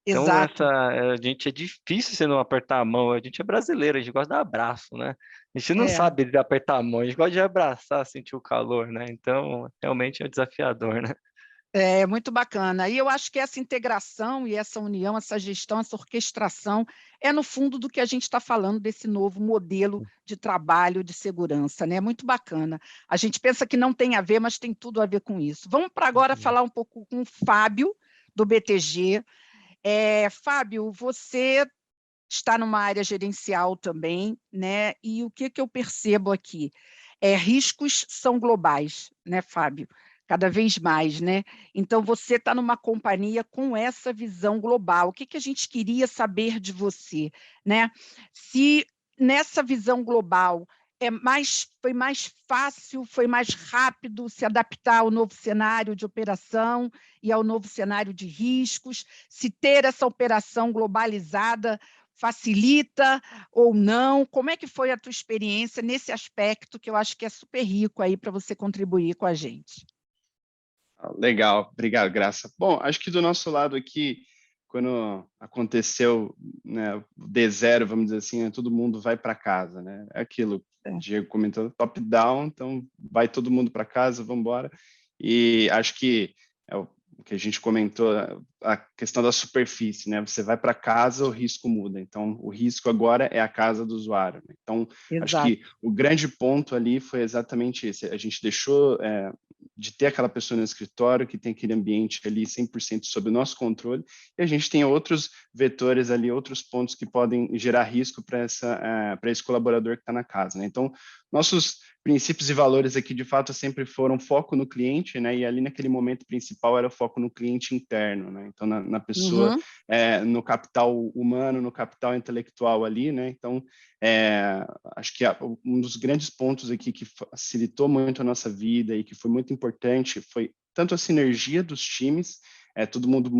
Então, Exato. a gente é difícil você não apertar a mão. A gente é brasileiro, a gente gosta de dar abraço, né? A gente não sabe de apertar a mão, a gente gosta de abraçar, sentir o calor, né? Então, realmente é desafiador, né? É muito bacana. E eu acho que essa integração e essa união, essa gestão, essa orquestração é, no fundo, do que a gente está falando desse novo modelo de trabalho de segurança, né? Muito bacana. A gente pensa que não tem a ver, mas tem tudo a ver com isso. Vamos para agora falar um pouco com o Fábio, do BTG. Fábio, você está numa área gerencial também, né? E o que eu percebo aqui? Riscos são globais, né, Fábio? Cada vez mais, né? Então, você está numa companhia com essa visão global. O que a gente queria saber de você, né? Se nessa visão global foi mais fácil, foi mais rápido se adaptar ao novo cenário de operação e ao novo cenário de riscos, se ter essa operação globalizada facilita ou não? Como é que foi a tua experiência nesse aspecto, que eu acho que é super rico aí para você contribuir com a gente? Legal, obrigado, Graça. Bom, acho que do nosso lado aqui, quando aconteceu, né, o D0, vamos dizer assim, todo mundo vai para casa, né? É aquilo, o Diego comentou, top-down, então vai todo mundo para casa, vamos embora. E acho que é o que a gente comentou, a questão da superfície, né? Você vai para casa, o risco muda. Então, o risco agora é a casa do usuário, né? Então, acho que o grande ponto ali foi exatamente esse. A gente deixou de ter aquela pessoa no escritório que tem aquele ambiente ali 100% sob o nosso controle, e a gente tem outros vetores ali, outros pontos que podem gerar risco para esse colaborador que está na casa, né? Então, nossos princípios e valores aqui, de fato, sempre foram foco no cliente, né? E ali naquele momento principal era o foco no cliente interno, né? Então, na pessoa, no capital humano, no capital intelectual ali, né? Então, acho que um dos grandes pontos aqui que facilitou muito a nossa vida e que foi muito importante foi tanto a sinergia dos times, todo mundo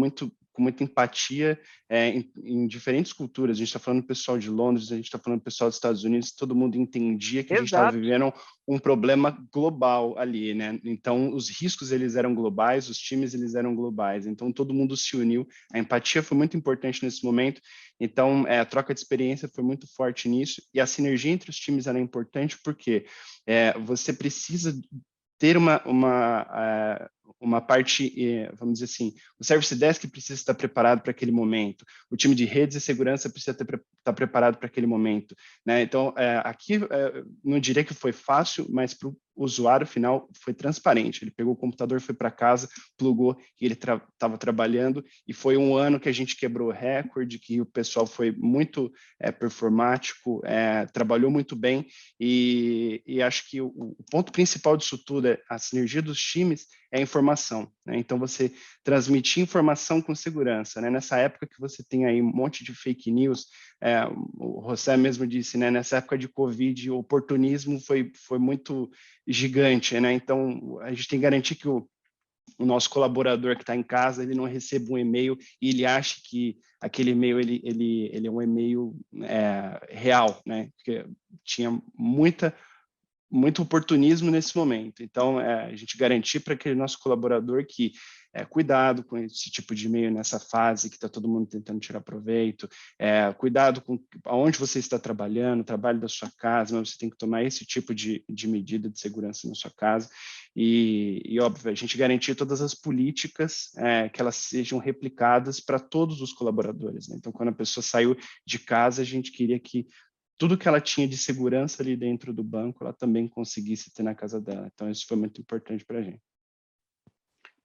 com muita empatia em diferentes culturas. A gente está falando do pessoal de Londres, a gente está falando do pessoal dos Estados Unidos, todo mundo entendia que a gente estava vivendo um problema global ali, né? Então, os riscos, eles eram globais, os times, eles eram globais. Então, todo mundo se uniu. A empatia foi muito importante nesse momento. Então, a troca de experiência foi muito forte nisso. E a sinergia entre os times era importante porque você precisa ter uma parte, vamos dizer assim, o Service Desk precisa estar preparado para aquele momento, o time de redes e segurança precisa estar preparado para aquele momento, né? Então, aqui, não diria que foi fácil, mas para o usuário final foi transparente. Ele pegou o computador, foi para casa, plugou e ele estava trabalhando, e foi um ano que a gente quebrou o recorde, que o pessoal foi muito performático, trabalhou muito bem, e acho que o ponto principal disso tudo é a sinergia dos times, é a informação, né? Então, você transmitir informação com segurança, né? Nessa época que você tem aí um monte de fake news, o José mesmo disse, né? Nessa época de Covid, o oportunismo foi muito gigante, né? Então, a gente tem que garantir que o nosso colaborador que está em casa, ele não receba um e-mail e ele acha que aquele e-mail ele é um e-mail real, né? Porque tinha muito oportunismo nesse momento. Então, a gente garantir para aquele nosso colaborador que cuidado com esse tipo de e-mail nessa fase que está todo mundo tentando tirar proveito, cuidado com aonde você está trabalhando, o trabalho da sua casa, mas você tem que tomar esse tipo de medida de segurança na sua casa. E óbvio, a gente garantir todas as políticas que elas sejam replicadas para todos os colaboradores, né? Então, quando a pessoa saiu de casa, a gente queria que tudo que ela tinha de segurança ali dentro do banco, ela também conseguisse ter na casa dela. Então, isso foi muito importante para a gente.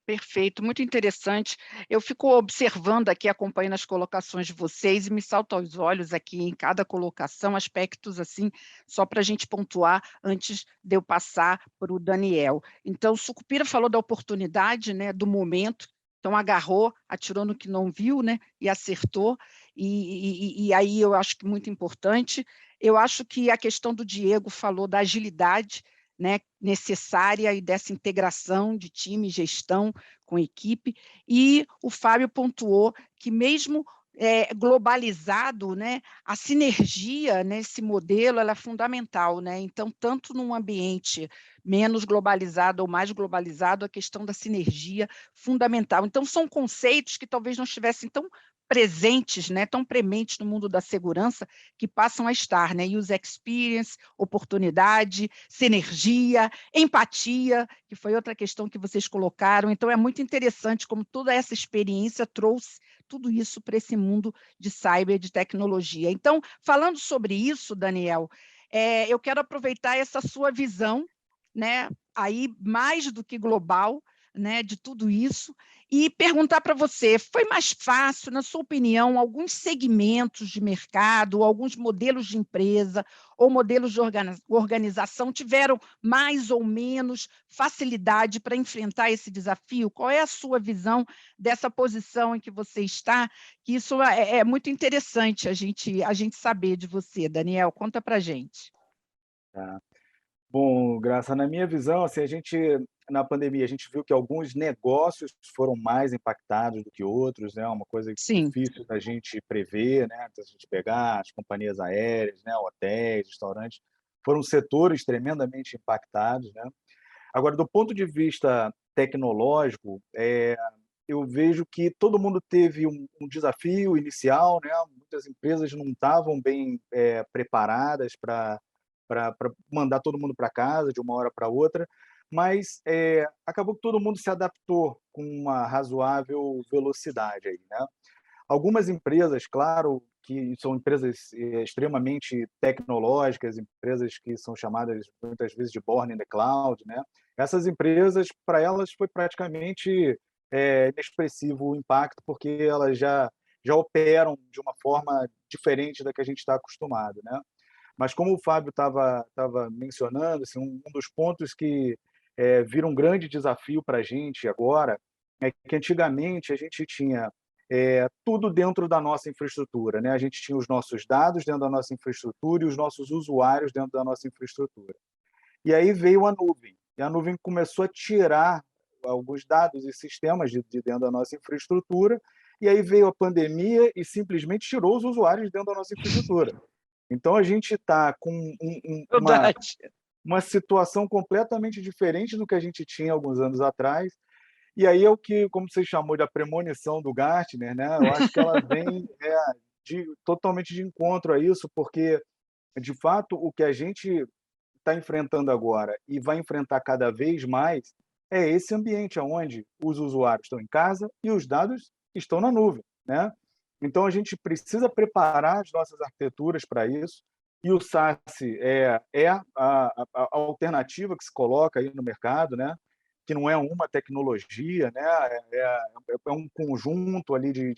Perfeito, muito interessante. Eu fico observando aqui, acompanhando as colocações de vocês e me saltam aos olhos aqui em cada colocação aspectos assim, só para a gente pontuar antes de eu passar para o Daniel. Então, o Sucupira falou da oportunidade, né, do momento, então agarrou, atirou no que não viu, né, e acertou, e aí eu acho que muito importante. Eu acho que a questão do Diego falou da agilidade, né, necessária e dessa integração de time e gestão com equipe, e o Fábio pontuou que mesmo globalizado, né, a sinergia nesse modelo ela é fundamental, né? Então, tanto num ambiente menos globalizado ou mais globalizado, a questão da sinergia fundamental. Então, são conceitos que talvez não estivessem tão presentes, né, tão prementes no mundo da segurança, que passam a estar, né? User experience, oportunidade, sinergia, empatia, que foi outra questão que vocês colocaram. Então, é muito interessante como toda essa experiência trouxe tudo isso para esse mundo de cyber, de tecnologia. Então, falando sobre isso, Daniel, eu quero aproveitar essa sua visão, né, aí mais do que global, né, de tudo isso, e perguntar para você, foi mais fácil, na sua opinião, alguns segmentos de mercado, alguns modelos de empresa ou modelos de organização tiveram mais ou menos facilidade para enfrentar esse desafio? Qual é a sua visão dessa posição em que você está? Que isso é muito interessante a gente saber de você, Daniel. Conta para a gente. Tá. Bom, Graça, na minha visão, assim, na pandemia, a gente viu que alguns negócios foram mais impactados do que outros, né? Uma coisa Sim. difícil da gente prever, né? Se a gente pegar as companhias aéreas, né? Hotéis, restaurantes, foram setores tremendamente impactados, né? Agora, do ponto de vista tecnológico, eu vejo que todo mundo teve um desafio inicial, né? Muitas empresas não estavam bem preparadas para mandar todo mundo para casa de uma hora para outra, mas acabou que todo mundo se adaptou com uma razoável velocidade aí, né? Algumas empresas, claro, que são empresas extremamente tecnológicas, empresas que são chamadas muitas vezes de born in the cloud, né? Essas empresas, para elas, foi praticamente inexpressivo o impacto, porque elas já operam de uma forma diferente da que a gente está acostumado, né? Mas como o Fábio estava mencionando, assim, um dos pontos que vira um grande desafio para a gente agora é que antigamente a gente tinha tudo dentro da nossa infraestrutura, né? A gente tinha os nossos dados dentro da nossa infraestrutura e os nossos usuários dentro da nossa infraestrutura. E aí veio a nuvem, e a nuvem começou a tirar alguns dados e sistemas de dentro da nossa infraestrutura, e aí veio a pandemia e simplesmente tirou os usuários de dentro da nossa infraestrutura. Então, a gente está com uma situação completamente diferente do que a gente tinha alguns anos atrás, e aí é o que, como você chamou de a premonição do Gartner, né? Eu acho que ela vem totalmente de encontro a isso, porque, de fato, o que a gente está enfrentando agora e vai enfrentar cada vez mais é esse ambiente onde os usuários estão em casa e os dados estão na nuvem, né? Então, a gente precisa preparar as nossas arquiteturas para isso, e o SaaS é a alternativa que se coloca aí no mercado, né? Que não é uma tecnologia, né? É um conjunto ali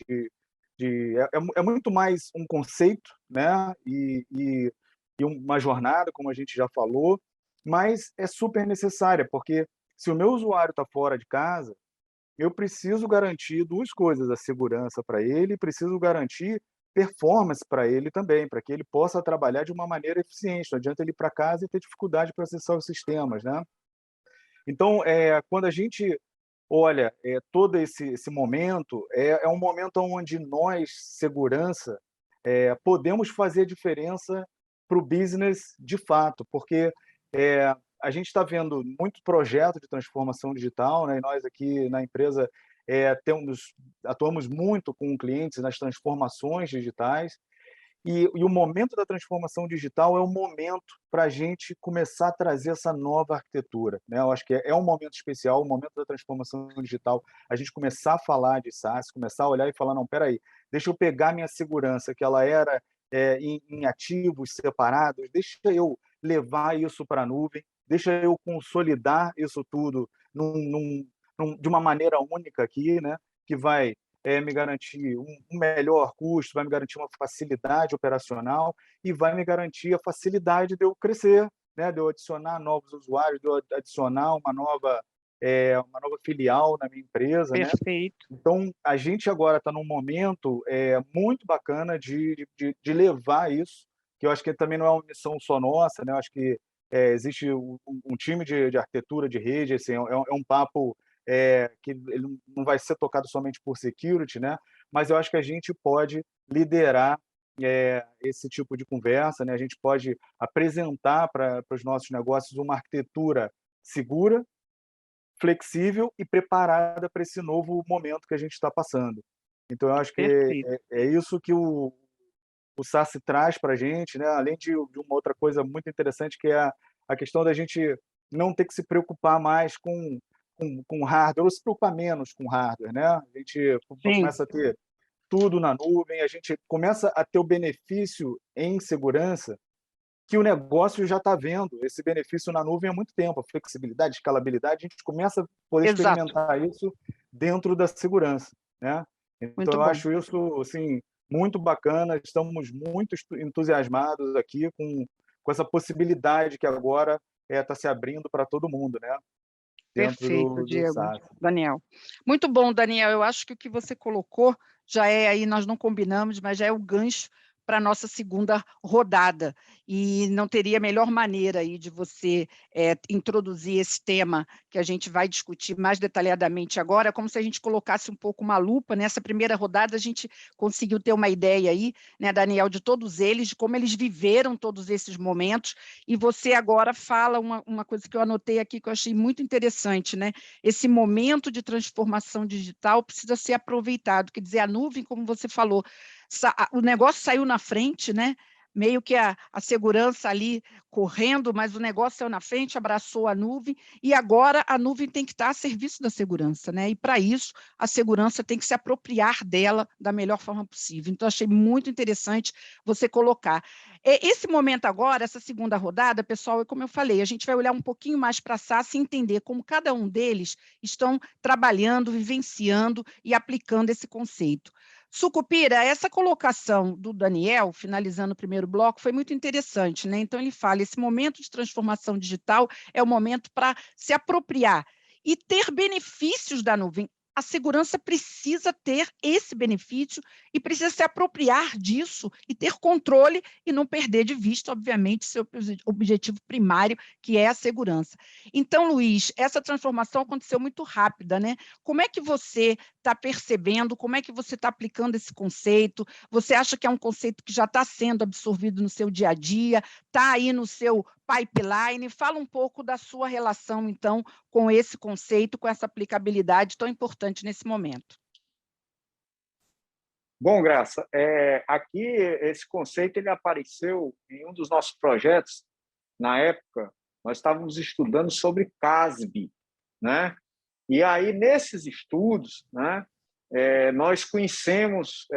é muito mais um conceito, né? E uma jornada, como a gente já falou, mas é super necessária, porque se o meu usuário está fora de casa, eu preciso garantir duas coisas: a segurança para ele, e preciso garantir performance para ele também, para que ele possa trabalhar de uma maneira eficiente. Não adianta ele ir para casa e ter dificuldade para acessar os sistemas, né? Então, quando a gente olha todo esse momento, é um momento onde nós, segurança, podemos fazer diferença para o business de fato, porque a gente está vendo muito projeto de transformação digital, né? E nós aqui na empresa atuamos muito com clientes nas transformações digitais, e o momento da transformação digital é o momento para a gente começar a trazer essa nova arquitetura, né? Eu acho que é um momento especial, o momento da transformação digital, a gente começar a falar de SaaS, começar a olhar e falar, não, espera aí, deixa eu pegar minha segurança, que ela era em ativos separados, deixa eu levar isso para a nuvem, deixa eu consolidar isso tudo de uma maneira única aqui, né? Que vai me garantir um melhor custo, vai me garantir uma facilidade operacional e vai me garantir a facilidade de eu crescer, né? De eu adicionar novos usuários, de eu adicionar uma nova filial na minha empresa. Perfeito. Né? Então, a gente agora está num momento muito bacana de levar isso, que eu acho que também não é uma missão só nossa, né? Eu acho que existe um time de arquitetura de rede, assim, é um papo que ele não vai ser tocado somente por security, né? Mas eu acho que a gente pode liderar esse tipo de conversa, né? A gente pode apresentar para os nossos negócios uma arquitetura segura, flexível e preparada para esse novo momento que a gente está passando. Então, eu acho que é isso que o SaaS traz para a gente, né? Além de uma outra coisa muito interessante, que é a questão da gente não ter que se preocupar mais com hardware, ou se preocupar menos com hardware, né? A gente começa a ter tudo na nuvem, a gente começa a ter o benefício em segurança que o negócio já está vendo esse benefício na nuvem há muito tempo, a flexibilidade, escalabilidade, a gente começa a poder experimentar isso dentro da segurança, né? Então, eu acho isso assim, muito bacana, estamos muito entusiasmados aqui com essa possibilidade que agora está se abrindo para todo mundo, né? Perfeito, Diego. Daniel. Muito bom, Daniel. Eu acho que o que você colocou já é aí, nós não combinamos, mas já é o gancho para a nossa segunda rodada. E não teria melhor maneira aí de você introduzir esse tema que a gente vai discutir mais detalhadamente agora, como se a gente colocasse um pouco uma lupa. Nessa primeira rodada, a gente conseguiu ter uma ideia aí, né, Daniel, de todos eles, de como eles viveram todos esses momentos, e você agora fala uma coisa que eu anotei aqui, que eu achei muito interessante, né? Esse momento de transformação digital precisa ser aproveitado, quer dizer, a nuvem, como você falou, o negócio saiu na frente, né? Meio que a segurança ali correndo, mas o negócio saiu na frente, abraçou a nuvem, e agora a nuvem tem que estar a serviço da segurança, né? E para isso, a segurança tem que se apropriar dela da melhor forma possível. Então, achei muito interessante você colocar. Esse momento agora, essa segunda rodada, pessoal, como eu falei, a gente vai olhar um pouquinho mais para a SaaS e entender como cada um deles estão trabalhando, vivenciando e aplicando esse conceito. Sucupira, essa colocação do Daniel, finalizando o primeiro bloco, foi muito interessante, né? Então, ele fala, esse momento de transformação digital é o momento para se apropriar e ter benefícios da nuvem. A segurança precisa ter esse benefício e precisa se apropriar disso e ter controle e não perder de vista, obviamente, seu objetivo primário, que é a segurança. Então, Luiz, essa transformação aconteceu muito rápida, né? Como é que você está percebendo, como é que você está aplicando esse conceito? Você acha que é um conceito que já está sendo absorvido no seu dia a dia, está aí no seu pipeline? Fala um pouco da sua relação, então, com esse conceito, com essa aplicabilidade tão importante nesse momento. Bom, Graça, aqui esse conceito ele apareceu em um dos nossos projetos. Na época, nós estávamos estudando sobre CASB, né? E aí, nesses estudos, né, nós conhecemos,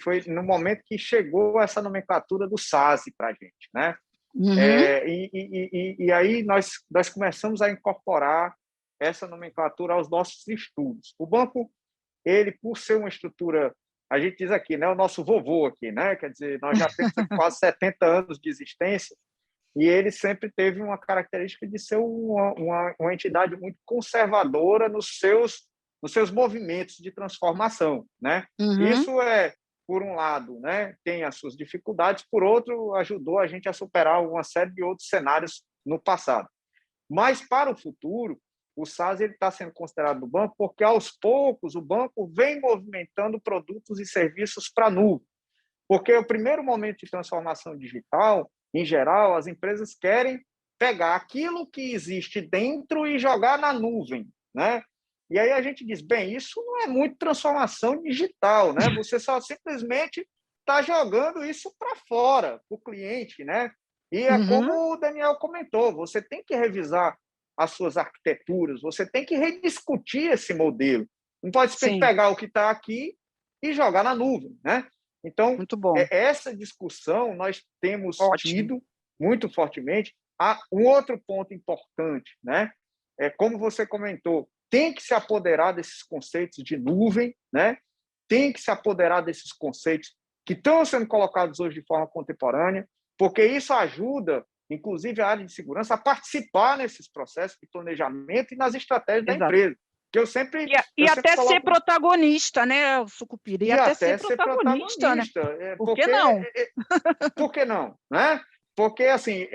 foi no momento que chegou essa nomenclatura do SASE para a gente, né? Uhum. E aí nós começamos a incorporar essa nomenclatura aos nossos estudos. O banco, ele, por ser uma estrutura, a gente diz aqui, né, o nosso vovô aqui, né? Quer dizer, nós já temos quase 70 anos de existência, e ele sempre teve uma característica de ser uma entidade muito conservadora nos seus movimentos de transformação, né? Uhum. Isso por um lado, né, tem as suas dificuldades, por outro, ajudou a gente a superar uma série de outros cenários no passado. Mas, para o futuro, o SaaS está sendo considerado no banco porque, aos poucos, o banco vem movimentando produtos e serviços para a nuvem. Porque o primeiro momento de transformação digital, em geral, as empresas querem pegar aquilo que existe dentro e jogar na nuvem, né? E aí a gente diz, bem, isso não é muito transformação digital, né? Você só simplesmente está jogando isso para fora, para o cliente, né? E é como o Daniel comentou, você tem que revisar as suas arquiteturas, você tem que rediscutir esse modelo. Não pode simplesmente pegar o que está aqui e jogar na nuvem, né? Então, muito bom. Essa discussão nós temos tido muito fortemente. Há um outro ponto importante, né? Como você comentou, tem que se apoderar desses conceitos de nuvem, né? Tem que se apoderar desses conceitos que estão sendo colocados hoje de forma contemporânea, porque isso ajuda, inclusive, a área de segurança a participar nesses processos de planejamento e nas estratégias da empresa. Que eu sempre até coloco... ser protagonista, né, Sucupira? E até ser protagonista, né? Por que não? Por que não, né? Porque, assim,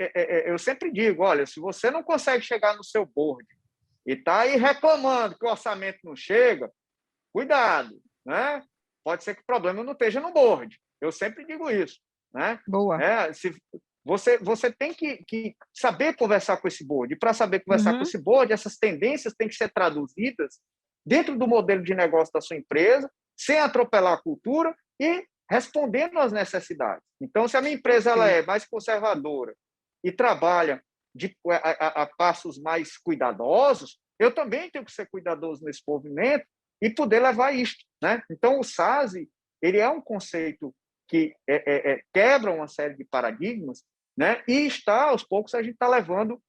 eu sempre digo, olha, se você não consegue chegar no seu board e está aí reclamando que o orçamento não chega, cuidado, né? Pode ser que o problema não esteja no board. Eu sempre digo isso, né? Boa. Você tem que saber conversar com esse board. E para saber conversar com esse board, essas tendências têm que ser traduzidas dentro do modelo de negócio da sua empresa, sem atropelar a cultura e respondendo às necessidades. Então, se a minha empresa ela é mais conservadora e trabalha a passos mais cuidadosos, eu também tenho que ser cuidadoso nesse movimento e poder levar isto, né? Então, o SaaS, ele é um conceito que quebra uma série de paradigmas, né? E aos poucos, a gente está levando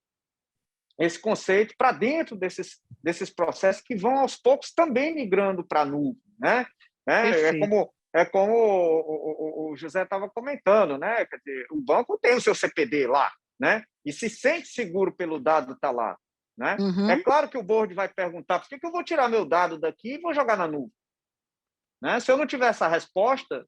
esse conceito para dentro desses processos que vão, aos poucos, também migrando para a nuvem, né? É como o José estava comentando, né? Quer dizer, o banco tem o seu CPD lá, né? E se sente seguro pelo dado estar lá, né? É claro que o board vai perguntar por que eu vou tirar meu dado daqui e vou jogar na nuvem, né? Se eu não tiver essa resposta,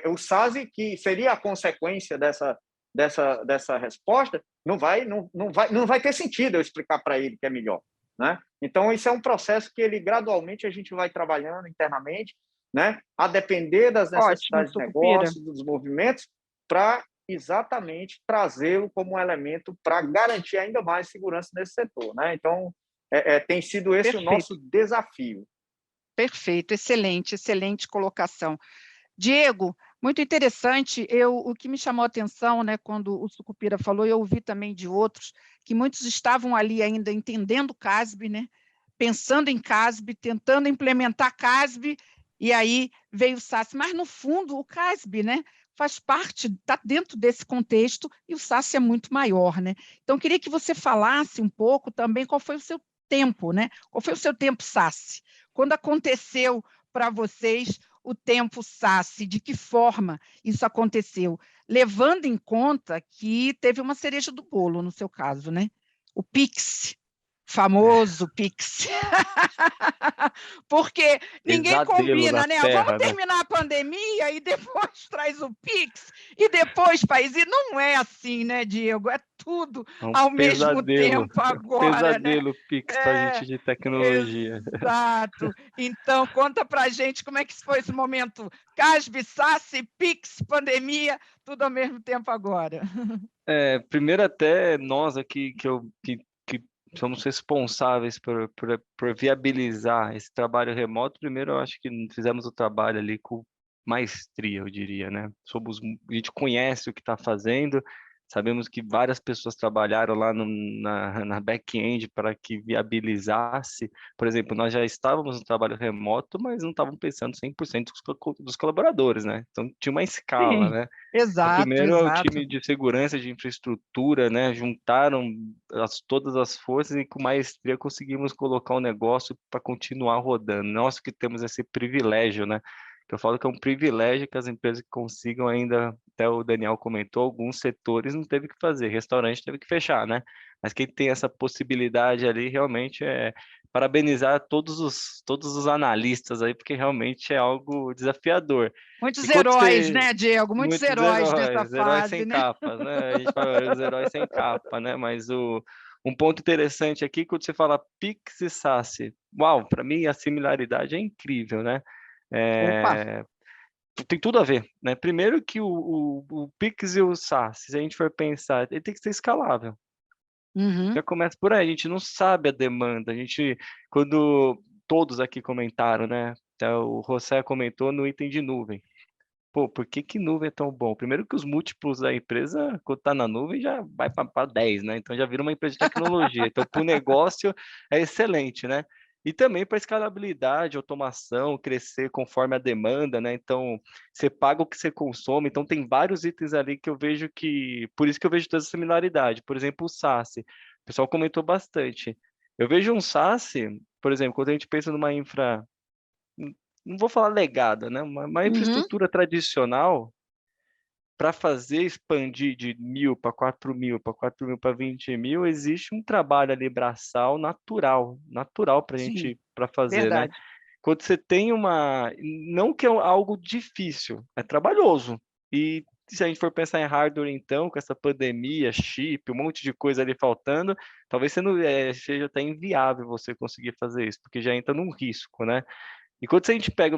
o SASE, que seria a consequência dessa resposta, não vai ter sentido eu explicar para ele que é melhor, né? Então, isso é um processo que gradualmente a gente vai trabalhando internamente, né? A depender das necessidades de negócio, dos movimentos, para exatamente trazê-lo como um elemento para garantir ainda mais segurança nesse setor, né? Então, tem sido esse o nosso desafio. Perfeito, excelente, excelente colocação. Diego, muito interessante. O que me chamou a atenção, né, quando o Sucupira falou, eu ouvi também de outros, que muitos estavam ali ainda entendendo o CASB, né, pensando em CASB, tentando implementar CASB, e aí veio o SASE. Mas, no fundo, o CASB, né, faz parte, está dentro desse contexto, e o SASE é muito maior, né? Então, eu queria que você falasse um pouco também qual foi o seu tempo, né? Qual foi o seu tempo SASE? Quando aconteceu para vocês o tempo SASE, de que forma isso aconteceu? Levando em conta que teve uma cereja do bolo, no seu caso, né? O Pix, famoso Pix. Porque ninguém combina, né? Vamos terminar a pandemia e depois traz o Pix, e depois faz. E não é assim, né, Diego? É tudo ao mesmo tempo agora. Pesadelo, né? Pix para a gente de tecnologia. Exato. Então, conta para a gente como é que foi esse momento. CASB, SASE, Pix, pandemia, tudo ao mesmo tempo agora. Primeiro até nós aqui que somos responsáveis por viabilizar esse trabalho remoto. Primeiro, eu acho que fizemos o trabalho ali com maestria, eu diria, né? A gente conhece o que está fazendo, sabemos que várias pessoas trabalharam lá na back-end para que viabilizasse. Por exemplo, nós já estávamos no trabalho remoto, mas não estávamos pensando 100% dos colaboradores, né? Então, tinha uma escala, né? Então, Exato, primeiro, o exato. time de segurança, de infraestrutura, né? Juntaram todas as forças e com maestria conseguimos colocar o negócio para continuar rodando. Nós que temos esse privilégio, né? Que eu falo que é um privilégio que as empresas consigam ainda, até o Daniel comentou, alguns setores não teve que fazer, restaurante teve que fechar, né? Mas quem tem essa possibilidade ali realmente parabenizar todos os analistas aí, porque realmente é algo desafiador. Muitos heróis, né, Diego? Muitos heróis nessa fase, heróis sem né? capa, né? A gente fala os heróis sem capa, né? Mas um ponto interessante aqui, quando você fala Pix e SASE, uau, para mim a similaridade é incrível, né? Tem tudo a ver, né? Primeiro que o Pix e o SaaS, se a gente for pensar, ele tem que ser escalável. Já começa por aí, a gente não sabe a demanda, quando todos aqui comentaram, né? Então, o José comentou no item de nuvem. Pô, por que nuvem é tão bom? Primeiro que os múltiplos da empresa, quando está na nuvem, já vai para 10, né? Então já vira uma empresa de tecnologia. Então, para o negócio, é excelente, né? E também para escalabilidade, automação, crescer conforme a demanda, né? Então, você paga o que você consome. Então, tem vários itens ali que eu vejo por isso que eu vejo toda essa similaridade. Por exemplo, o SaaS. O pessoal comentou bastante. Eu vejo um SaaS, por exemplo, quando a gente pensa numa infra, não vou falar legada, né? Uma infraestrutura tradicional, para fazer expandir de 1.000 para 4.000, para 4.000 para 20.000, existe um trabalho ali braçal natural para a gente para fazer, verdade. né? Quando você tem não que é algo difícil, é trabalhoso. E se a gente for pensar em hardware, então, com essa pandemia, chip, um monte de coisa ali faltando, talvez seja até inviável você conseguir fazer isso, porque já entra num risco, né? E quando a gente pega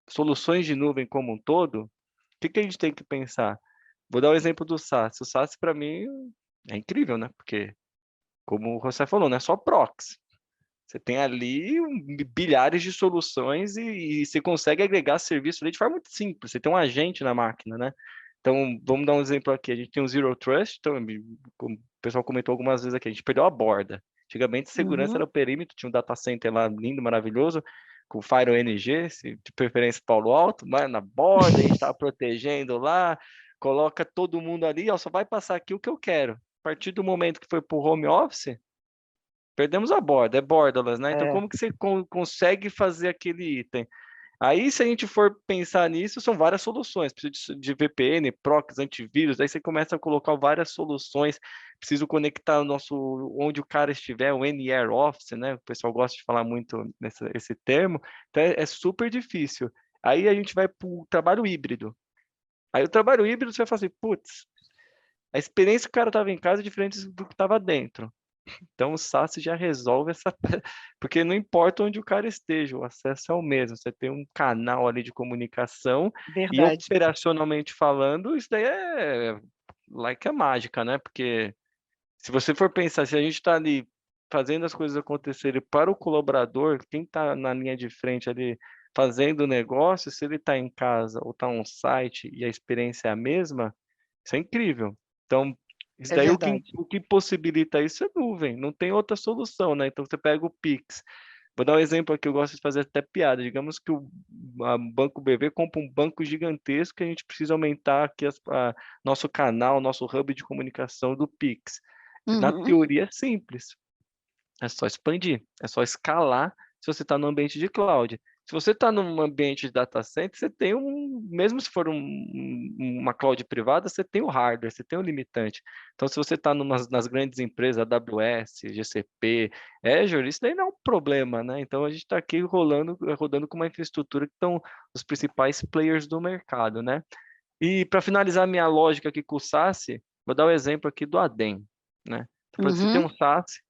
soluções de nuvem como um todo, o que a gente tem que pensar? Vou dar o exemplo do SaaS. O SaaS, para mim, é incrível, né? Porque, como você falou, não é só proxy. Você tem ali bilhares de soluções e você consegue agregar serviço ali de forma muito simples. Você tem um agente na máquina, né? Então, vamos dar um exemplo aqui. A gente tem o Zero Trust, então, como o pessoal comentou algumas vezes aqui, a gente perdeu a borda. Antigamente, segurança era o perímetro, tinha um data center lá lindo, maravilhoso, com Firewall NG, de preferência Palo Alto, mas na borda, a gente estava protegendo lá, coloca todo mundo ali, ó, só vai passar aqui o que eu quero. A partir do momento que foi para o home office, perdemos a borda, é borderless, né? Então, como que você consegue fazer aquele item? Aí, se a gente for pensar nisso, são várias soluções. Preciso de VPN, proxy, antivírus, aí você começa a colocar várias soluções. Preciso conectar onde o cara estiver, o NR Office, né? O pessoal gosta de falar muito esse termo. Então, é super difícil. Aí a gente vai para o trabalho híbrido. Aí o trabalho híbrido, você vai falar assim, putz, a experiência que o cara estava em casa é diferente do que estava dentro. Então o SaaS já resolve essa... Porque não importa onde o cara esteja, o acesso é o mesmo. Você tem um canal ali de comunicação e Verdade. operacionalmente falando, isso daí é like a mágica, né? Porque se você for pensar, se a gente está ali fazendo as coisas acontecerem para o colaborador, quem está na linha de frente ali fazendo o negócio, se ele está em casa ou está on site e a experiência é a mesma, isso é incrível. Então, isso É daí verdade. o que possibilita isso é nuvem, não tem outra solução, né? Então você pega o Pix. Vou dar um exemplo aqui, eu gosto de fazer até piada. Digamos que o Banco BV compra um banco gigantesco e a gente precisa aumentar aqui nosso canal, nosso hub de comunicação do Pix. Na Uhum. teoria é simples, é só expandir, é só escalar se você está no ambiente de cloud. Se você está num ambiente de data center, você tem mesmo se for uma cloud privada, você tem o hardware, você tem o limitante. Então, se você está nas grandes empresas, AWS, GCP, Azure, isso daí não é um problema, né? Então, a gente está aqui rodando com uma infraestrutura que estão os principais players do mercado, né? E para finalizar minha lógica aqui com o SaaS, vou dar o exemplo aqui do ADEM, né? Então, você tem Uhum. um SaaS,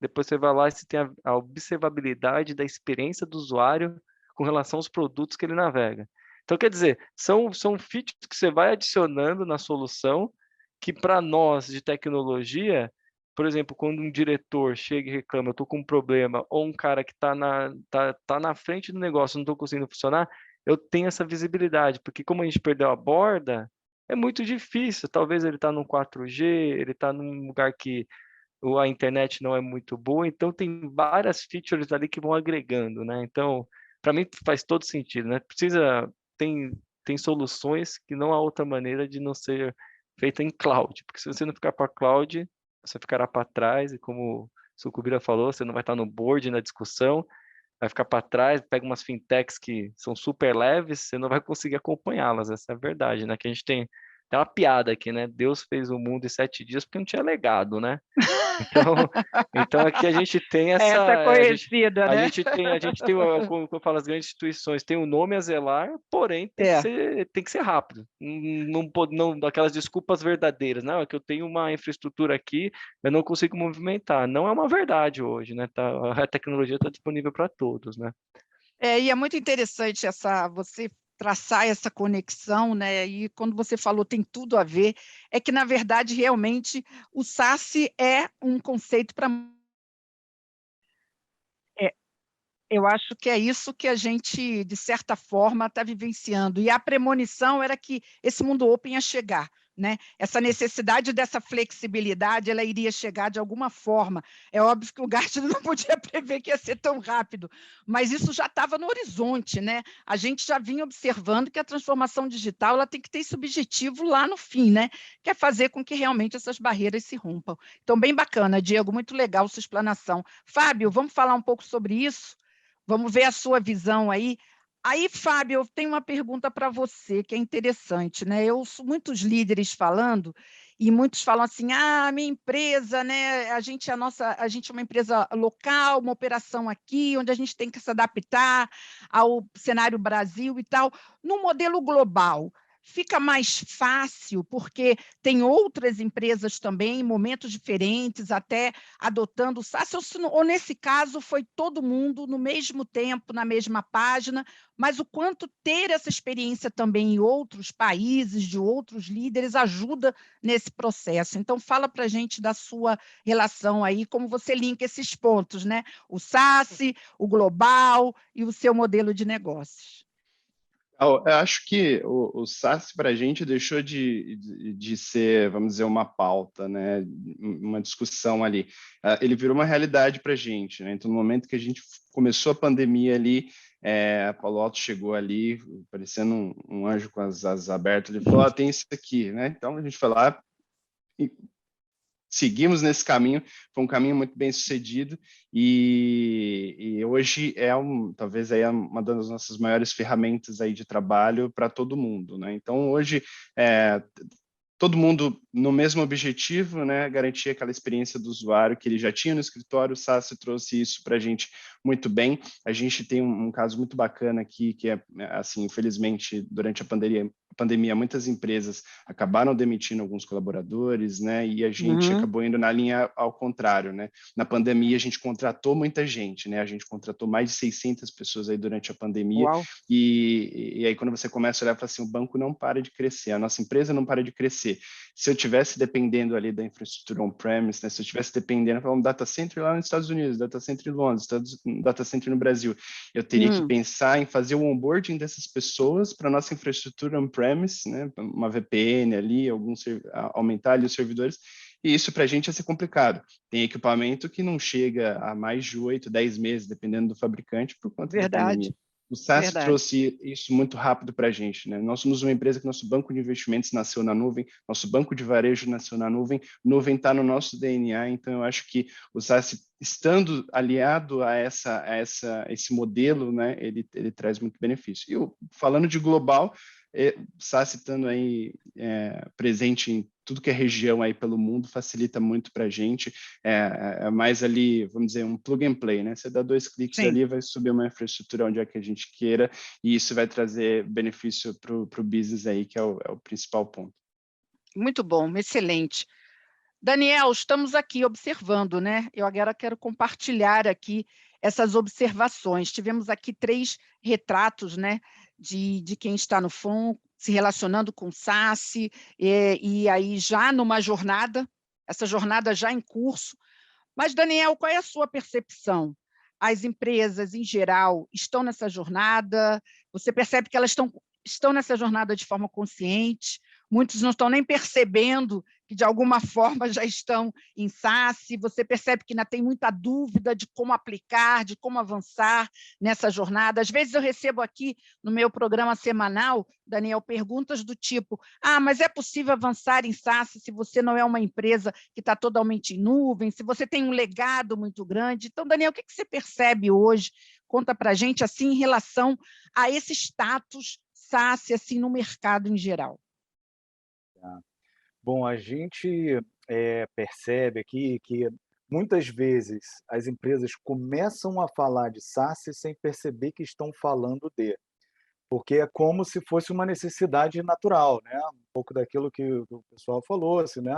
depois você vai lá e você tem a observabilidade da experiência do usuário com relação aos produtos que ele navega. Então, quer dizer, são features que você vai adicionando na solução que para nós de tecnologia, por exemplo, quando um diretor chega e reclama, eu estou com um problema, ou um cara que está na frente do negócio, não estou conseguindo funcionar, eu tenho essa visibilidade, porque como a gente perdeu a borda, é muito difícil. Talvez ele está no 4G, ele está num lugar que a internet não é muito boa, então tem várias features ali que vão agregando, né? Então, para mim faz todo sentido, né? Tem soluções que não há outra maneira de não ser feita em cloud, porque se você não ficar para cloud, você ficará para trás, e como o Sucubira falou, você não vai estar no board, na discussão, vai ficar para trás, pega umas fintechs que são super leves, você não vai conseguir acompanhá-las, essa é a verdade, né? Que a gente tem uma piada aqui, né? Deus fez o mundo em 7 dias porque não tinha legado, né? Então, então aqui a gente tem Essa é a gente, conhecida, a né? gente tem, a gente tem, como eu falo, as grandes instituições têm um nome a zelar, porém É. tem que ser rápido. Não daquelas desculpas verdadeiras, não, é que eu tenho uma infraestrutura aqui, eu não consigo movimentar. Não é uma verdade hoje, né? A tecnologia está disponível para todos, né? E é muito interessante você traçar essa conexão, né? E quando você falou tem tudo a ver, é que, na verdade, realmente, o SaaS é um conceito para... Eu acho que é isso que a gente, de certa forma, está vivenciando. E a premonição era que esse mundo open ia chegar, né? Essa necessidade dessa flexibilidade, ela iria chegar de alguma forma. É óbvio que o Gartner não podia prever que ia ser tão rápido, mas isso já estava no horizonte, né? A gente já vinha observando que a transformação digital ela tem que ter esse objetivo lá no fim, né? Que é fazer com que realmente essas barreiras se rompam. Então, bem bacana, Diego, muito legal sua explanação. Fábio, vamos falar um pouco sobre isso? Vamos ver a sua visão aí. Aí, Fábio, eu tenho uma pergunta para você, que é interessante, né? Eu ouço muitos líderes falando, e muitos falam assim: minha empresa, né? A gente é uma empresa local, uma operação aqui, onde a gente tem que se adaptar ao cenário Brasil e tal. No modelo global, fica mais fácil, porque tem outras empresas também, em momentos diferentes, até adotando o SaaS, ou nesse caso foi todo mundo no mesmo tempo, na mesma página, mas o quanto ter essa experiência também em outros países, de outros líderes, ajuda nesse processo. Então, fala para a gente da sua relação aí, como você linka esses pontos, né? O SaaS, o global e o seu modelo de negócios. Eu acho que o SaaS para a gente deixou de ser, vamos dizer, uma pauta, né? Uma discussão ali. Ele virou uma realidade para a gente, né? Então, no momento que a gente começou a pandemia ali, a Palo Alto chegou ali, parecendo um anjo com as asas abertas, ele falou, tem isso aqui, né? Então, a gente foi lá e seguimos nesse caminho, foi um caminho muito bem sucedido e hoje talvez aí uma das nossas maiores ferramentas aí de trabalho para todo mundo, né? Então hoje todo mundo no mesmo objetivo, né, garantir aquela experiência do usuário que ele já tinha no escritório. O SaaS trouxe isso para a gente muito bem. A gente tem um caso muito bacana aqui, que é, assim, infelizmente, durante a pandemia, muitas empresas acabaram demitindo alguns colaboradores, né, e a gente acabou indo na linha ao contrário, né. Na pandemia, a gente contratou muita gente, né, a gente contratou mais de 600 pessoas aí durante a pandemia. Uau. E aí quando você começa a olhar e fala assim, o banco não para de crescer, a nossa empresa não para de crescer. Se eu tivesse dependendo ali da infraestrutura on-premise, né, se eu tivesse dependendo, um data center lá nos Estados Unidos, data center em Londres, data center no Brasil, eu teria que pensar em fazer o onboarding dessas pessoas para a nossa infraestrutura on-premise, né, uma VPN ali, aumentar ali os servidores, e isso para a gente ia ser complicado. Tem equipamento que não chega a mais de 8, 10 meses, dependendo do fabricante, por conta da pandemia. O SaaS trouxe isso muito rápido para a gente, né? Nós somos uma empresa que nosso banco de investimentos nasceu na nuvem, nosso banco de varejo nasceu na nuvem está no nosso DNA, então eu acho que o SaaS, estando aliado a esse modelo, né, ele traz muito benefício. E falando de global, SaaS estando aí presente em tudo que é região aí pelo mundo, facilita muito para a gente, é mais ali, vamos dizer, um plug and play, né? Você dá 2 cliques ali, vai subir uma infraestrutura onde é que a gente queira, e isso vai trazer benefício para o business aí, que é o principal ponto. Muito bom, excelente. Daniel, estamos aqui observando, né? Eu agora quero compartilhar aqui essas observações. Tivemos aqui 3 retratos, né, de quem está no front, se relacionando com o SaaS, e aí já numa jornada, essa jornada já em curso. Mas, Daniel, qual é a sua percepção? As empresas, em geral, estão nessa jornada? Você percebe que elas estão nessa jornada de forma consciente? Muitos não estão nem percebendo que, de alguma forma, já estão em SaaS. Você percebe que ainda tem muita dúvida de como aplicar, de como avançar nessa jornada. Às vezes eu recebo aqui, no meu programa semanal, Daniel, perguntas do tipo: mas é possível avançar em SaaS se você não é uma empresa que está totalmente em nuvem, se você tem um legado muito grande? Então, Daniel, o que você percebe hoje? Conta para a gente, assim, em relação a esse status SaaS, assim, no mercado em geral. Bom, a gente percebe aqui que muitas vezes as empresas começam a falar de SaaS sem perceber que estão falando porque é como se fosse uma necessidade natural, né? Um pouco daquilo que o pessoal falou, assim, né?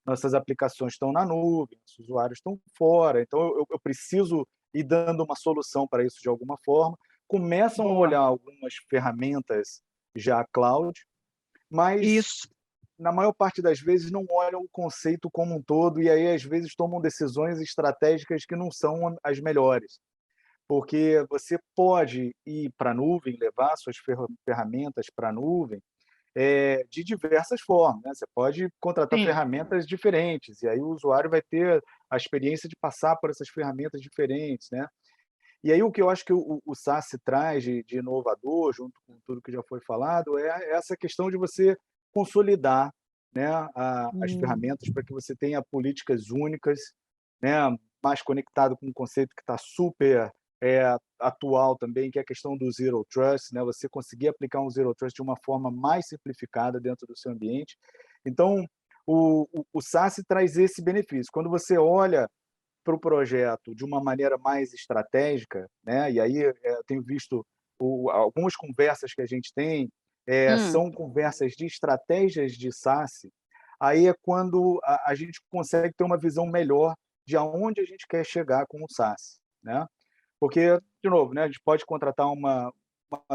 Nossas aplicações estão na nuvem, os usuários estão fora, então eu preciso ir dando uma solução para isso de alguma forma. Começam a olhar algumas ferramentas já cloud, mas na maior parte das vezes não olham o conceito como um todo, e aí às vezes tomam decisões estratégicas que não são as melhores. Porque você pode ir para a nuvem, levar suas ferramentas para a nuvem de diversas formas, né? Você pode contratar ferramentas diferentes, e aí o usuário vai ter a experiência de passar por essas ferramentas diferentes, né? E aí o que eu acho que o SaaS traz de inovador, junto com tudo que já foi falado, é essa questão de você consolidar, né, as ferramentas para que você tenha políticas únicas, né, mais conectado com um conceito que está super atual também, que é a questão do Zero Trust, né, você conseguir aplicar um Zero Trust de uma forma mais simplificada dentro do seu ambiente. Então, o SaaS traz esse benefício. Quando você olha para o projeto de uma maneira mais estratégica, né, e aí eu tenho visto algumas conversas que a gente tem, são conversas de estratégias de SaaS, aí é quando a gente consegue ter uma visão melhor de aonde a gente quer chegar com o SaaS, né? Porque, de novo, né, a gente pode contratar uma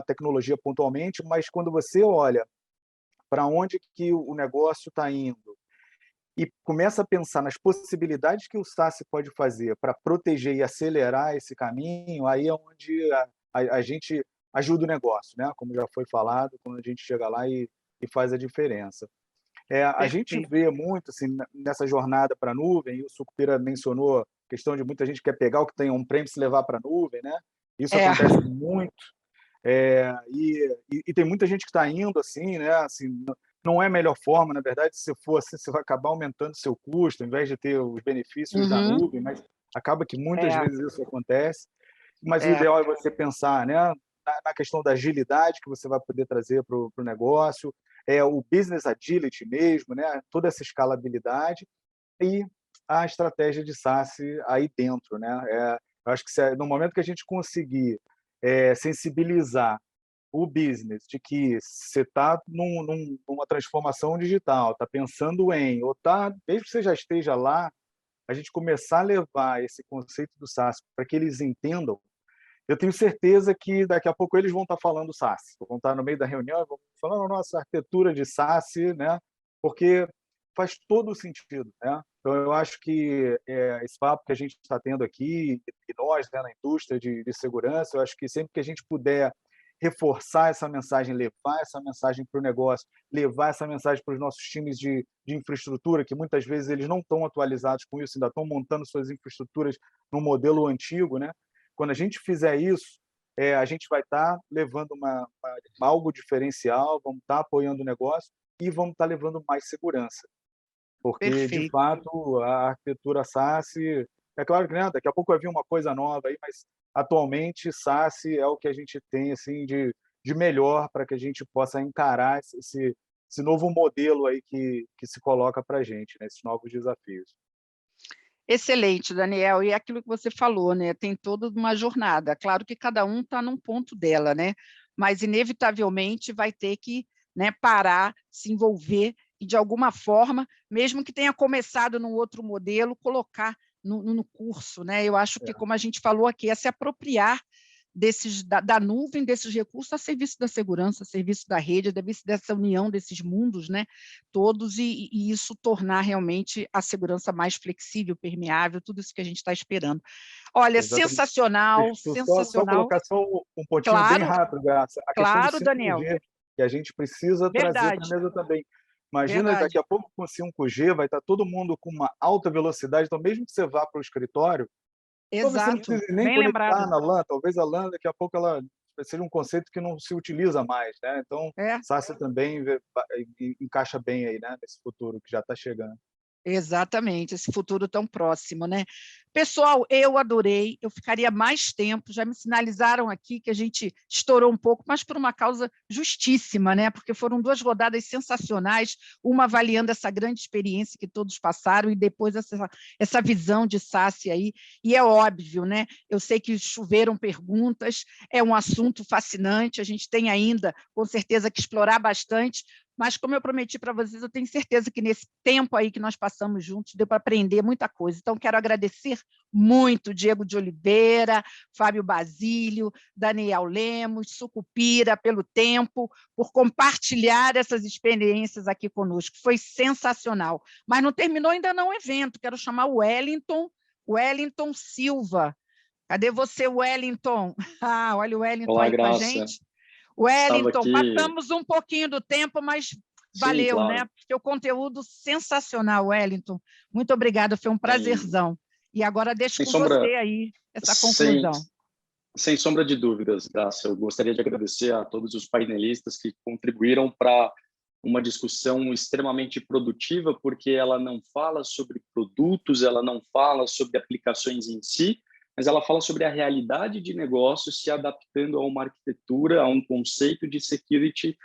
tecnologia pontualmente, mas quando você olha para onde que o negócio está indo e começa a pensar nas possibilidades que o SaaS pode fazer para proteger e acelerar esse caminho, aí é onde a gente ajuda o negócio, né? Como já foi falado, quando a gente chega lá e faz a diferença. A gente vê muito assim, nessa jornada para a nuvem, e o Sucupira mencionou a questão de muita gente quer pegar o que tem on-premise e levar para a nuvem, né? Isso acontece muito. E tem muita gente que está indo assim, né? Assim, não é a melhor forma, na verdade, se for assim, você vai acabar aumentando o seu custo, ao invés de ter os benefícios da nuvem, mas acaba que muitas vezes isso acontece. Mas o ideal é você pensar, né, na questão da agilidade que você vai poder trazer para o negócio, o business agility mesmo, né? Toda essa escalabilidade e a estratégia de SaaS aí dentro, né? Eu acho que no momento que a gente conseguir sensibilizar o business de que você está numa transformação digital, está pensando ou mesmo que você já esteja lá, a gente começar a levar esse conceito do SaaS para que eles entendam, eu tenho certeza que daqui a pouco eles vão estar falando SaaS, vão estar no meio da reunião, vão falando nossa arquitetura de SaaS, né? Porque faz todo o sentido, né? Então, eu acho que esse papo que a gente está tendo aqui, e nós, né, na indústria de segurança, eu acho que sempre que a gente puder reforçar essa mensagem, levar essa mensagem para o negócio, levar essa mensagem para os nossos times de infraestrutura, que muitas vezes eles não estão atualizados com isso, ainda estão montando suas infraestruturas no modelo antigo, né? Quando a gente fizer isso, a gente vai estar levando algo diferencial, vamos estar apoiando o negócio e vamos estar levando mais segurança. Porque, de Perfeito. fato, a arquitetura SaaS, é claro que, né, daqui a pouco vai vir uma coisa nova aí, mas atualmente SaaS é o que a gente tem assim, de melhor para que a gente possa encarar esse novo modelo aí que se coloca para a gente, né, esses novos desafios. Excelente, Daniel. E é aquilo que você falou, né? Tem toda uma jornada. Claro que cada um está num ponto dela, né? Mas inevitavelmente vai ter que, né, parar, se envolver e, de alguma forma, mesmo que tenha começado num outro modelo, colocar no curso, né? Eu acho que, como a gente falou aqui, é se apropriar da nuvem, desses recursos a serviço da segurança, a serviço da rede, a serviço dessa união desses mundos, né, todos, e isso tornar realmente a segurança mais flexível, permeável, tudo isso que a gente está esperando. Olha, Exatamente. sensacional, sensacional. Só colocar um pontinho claro, bem rápido, Graça. A claro, questão do 5G, Daniel. que a gente precisa trazer para a mesa também. Imagina, Verdade. daqui a pouco com 5G vai estar todo mundo com uma alta velocidade, então mesmo que você vá para o escritório, talvez você não Exato, precise nem bem conectar lembrado. na LAN, talvez a LAN daqui a pouco ela seja um conceito que não se utiliza mais, né? Então, SaaS também encaixa bem aí, né, nesse futuro que já está chegando. Exatamente, esse futuro tão próximo, né? Pessoal, eu adorei, eu ficaria mais tempo, já me sinalizaram aqui que a gente estourou um pouco, mas por uma causa justíssima, né? Porque foram 2 rodadas sensacionais, uma avaliando essa grande experiência que todos passaram e depois essa visão de SaaS aí, e é óbvio, né? Eu sei que choveram perguntas, é um assunto fascinante, a gente tem ainda, com certeza, que explorar bastante, mas, como eu prometi para vocês, eu tenho certeza que nesse tempo aí que nós passamos juntos, deu para aprender muita coisa. Então, quero agradecer muito Diego de Oliveira, Fábio Basílio, Daniel Lemos, Sucupira, pelo tempo, por compartilhar essas experiências aqui conosco. Foi sensacional. Mas não terminou ainda não o evento. Quero chamar o Wellington Silva. Cadê você, Wellington? Ah, olha o Wellington. Olá, aí Graça. Com a gente. Wellington, aqui... passamos um pouquinho do tempo, mas valeu, sim, claro. Né? Porque o conteúdo sensacional, Wellington. Muito obrigada, foi um prazerzão. E agora deixo com você aí essa conclusão. Sem sombra de dúvidas, Graça. Eu gostaria de agradecer a todos os painelistas que contribuíram para uma discussão extremamente produtiva, porque ela não fala sobre produtos, ela não fala sobre aplicações em si, mas ela fala sobre a realidade de negócio se adaptando a uma arquitetura, a um conceito de security,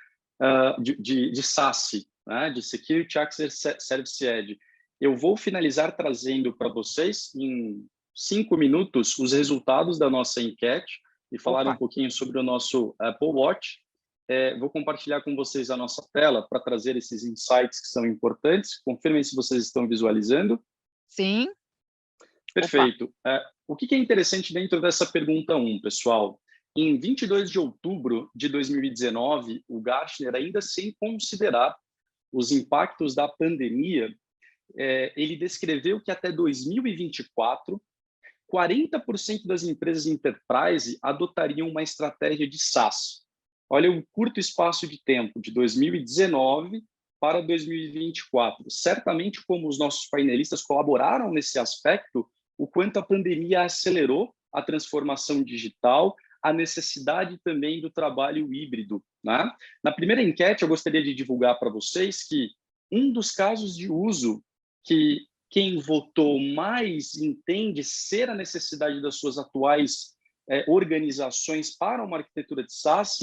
de SASE, né? De Security Access Service Edge. Eu vou finalizar trazendo para vocês, em 5 minutos, os resultados da nossa enquete e falar um pouquinho sobre o nosso Apple Watch. Vou compartilhar com vocês a nossa tela para trazer esses insights que são importantes. Confirmem se vocês estão visualizando. Sim. Perfeito. O que é interessante dentro dessa pergunta 1, pessoal? Em 22 de outubro de 2019, o Gartner, ainda sem considerar os impactos da pandemia, ele descreveu que até 2024, 40% das empresas enterprise adotariam uma estratégia de SaaS. Olha um curto espaço de tempo, de 2019 para 2024. Certamente, como os nossos painelistas colaboraram nesse aspecto, o quanto a pandemia acelerou a transformação digital, a necessidade também do trabalho híbrido, né? Na primeira enquete, eu gostaria de divulgar para vocês que um dos casos de uso que quem votou mais entende ser a necessidade das suas atuais organizações para uma arquitetura de SaaS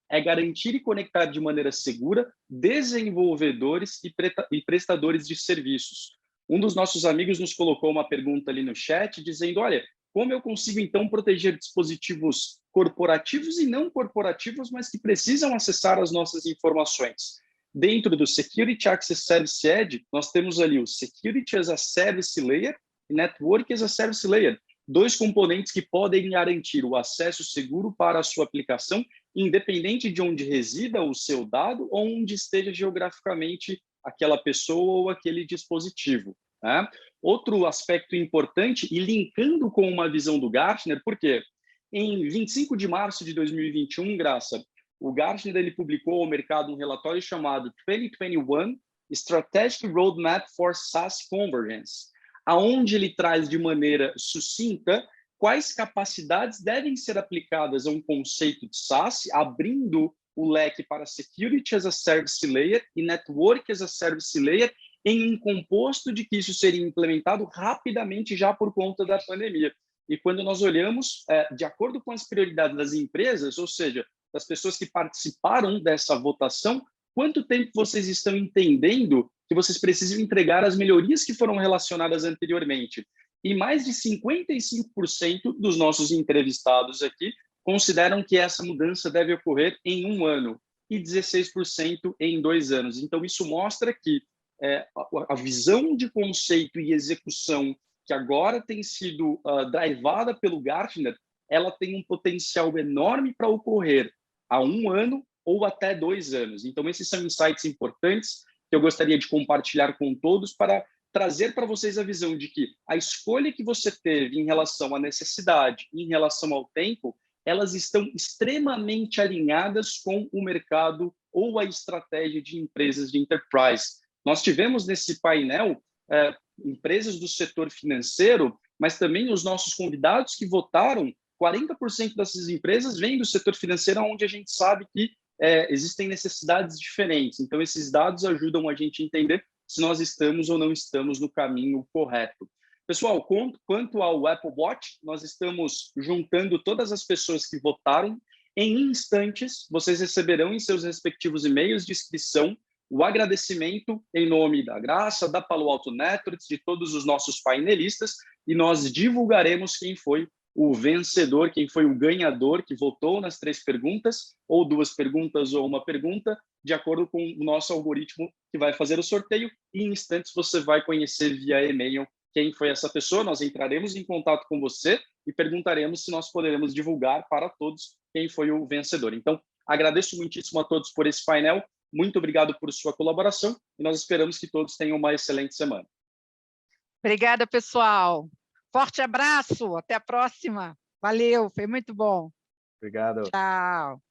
é garantir e conectar de maneira segura desenvolvedores e prestadores de serviços. Um dos nossos amigos nos colocou uma pergunta ali no chat, dizendo, olha, como eu consigo, então, proteger dispositivos corporativos e não corporativos, mas que precisam acessar as nossas informações? Dentro do Security Access Service Edge, nós temos ali o Security as a Service Layer e Network as a Service Layer, dois componentes que podem garantir o acesso seguro para a sua aplicação, independente de onde resida o seu dado ou onde esteja geograficamente aquela pessoa ou aquele dispositivo. Né? Outro aspecto importante, e linkando com uma visão do Gartner, porque em 25 de março de 2021, Graça, o Gartner ele publicou ao mercado um relatório chamado 2021 Strategic Roadmap for SaaS Convergence, aonde ele traz de maneira sucinta quais capacidades devem ser aplicadas a um conceito de SaaS, abrindo o leque para Security as a Service Layer e Network as a Service Layer, em um composto de que isso seria implementado rapidamente já por conta da pandemia. E quando nós olhamos, de acordo com as prioridades das empresas, ou seja, das pessoas que participaram dessa votação, quanto tempo vocês estão entendendo que vocês precisam entregar as melhorias que foram relacionadas anteriormente? E mais de 55% dos nossos entrevistados aqui consideram que essa mudança deve ocorrer em 1 ano e 16% em 2 anos. Então, isso mostra que a visão de conceito e execução que agora tem sido drivada pelo Gartner, ela tem um potencial enorme para ocorrer a 1 ano ou até 2 anos. Então, esses são insights importantes que eu gostaria de compartilhar com todos para trazer para vocês a visão de que a escolha que você teve em relação à necessidade, em relação ao tempo, elas estão extremamente alinhadas com o mercado ou a estratégia de empresas de enterprise. Nós tivemos nesse painel empresas do setor financeiro, mas também os nossos convidados que votaram, 40% dessas empresas vêm do setor financeiro, onde a gente sabe que existem necessidades diferentes. Então, esses dados ajudam a gente a entender se nós estamos ou não estamos no caminho correto. Pessoal, quanto ao Apple Watch, nós estamos juntando todas as pessoas que votaram. Em instantes, vocês receberão em seus respectivos e-mails de inscrição o agradecimento em nome da Graça, da Palo Alto Networks, de todos os nossos painelistas, e nós divulgaremos quem foi o vencedor, quem foi o ganhador que votou nas 3 perguntas, ou 2 perguntas ou 1 pergunta, de acordo com o nosso algoritmo que vai fazer o sorteio, e em instantes você vai conhecer via e-mail quem foi essa pessoa. Nós entraremos em contato com você e perguntaremos se nós poderemos divulgar para todos quem foi o vencedor. Então, agradeço muitíssimo a todos por esse painel, muito obrigado por sua colaboração e nós esperamos que todos tenham uma excelente semana. Obrigada, pessoal. Forte abraço, até a próxima. Valeu, foi muito bom. Obrigado. Tchau.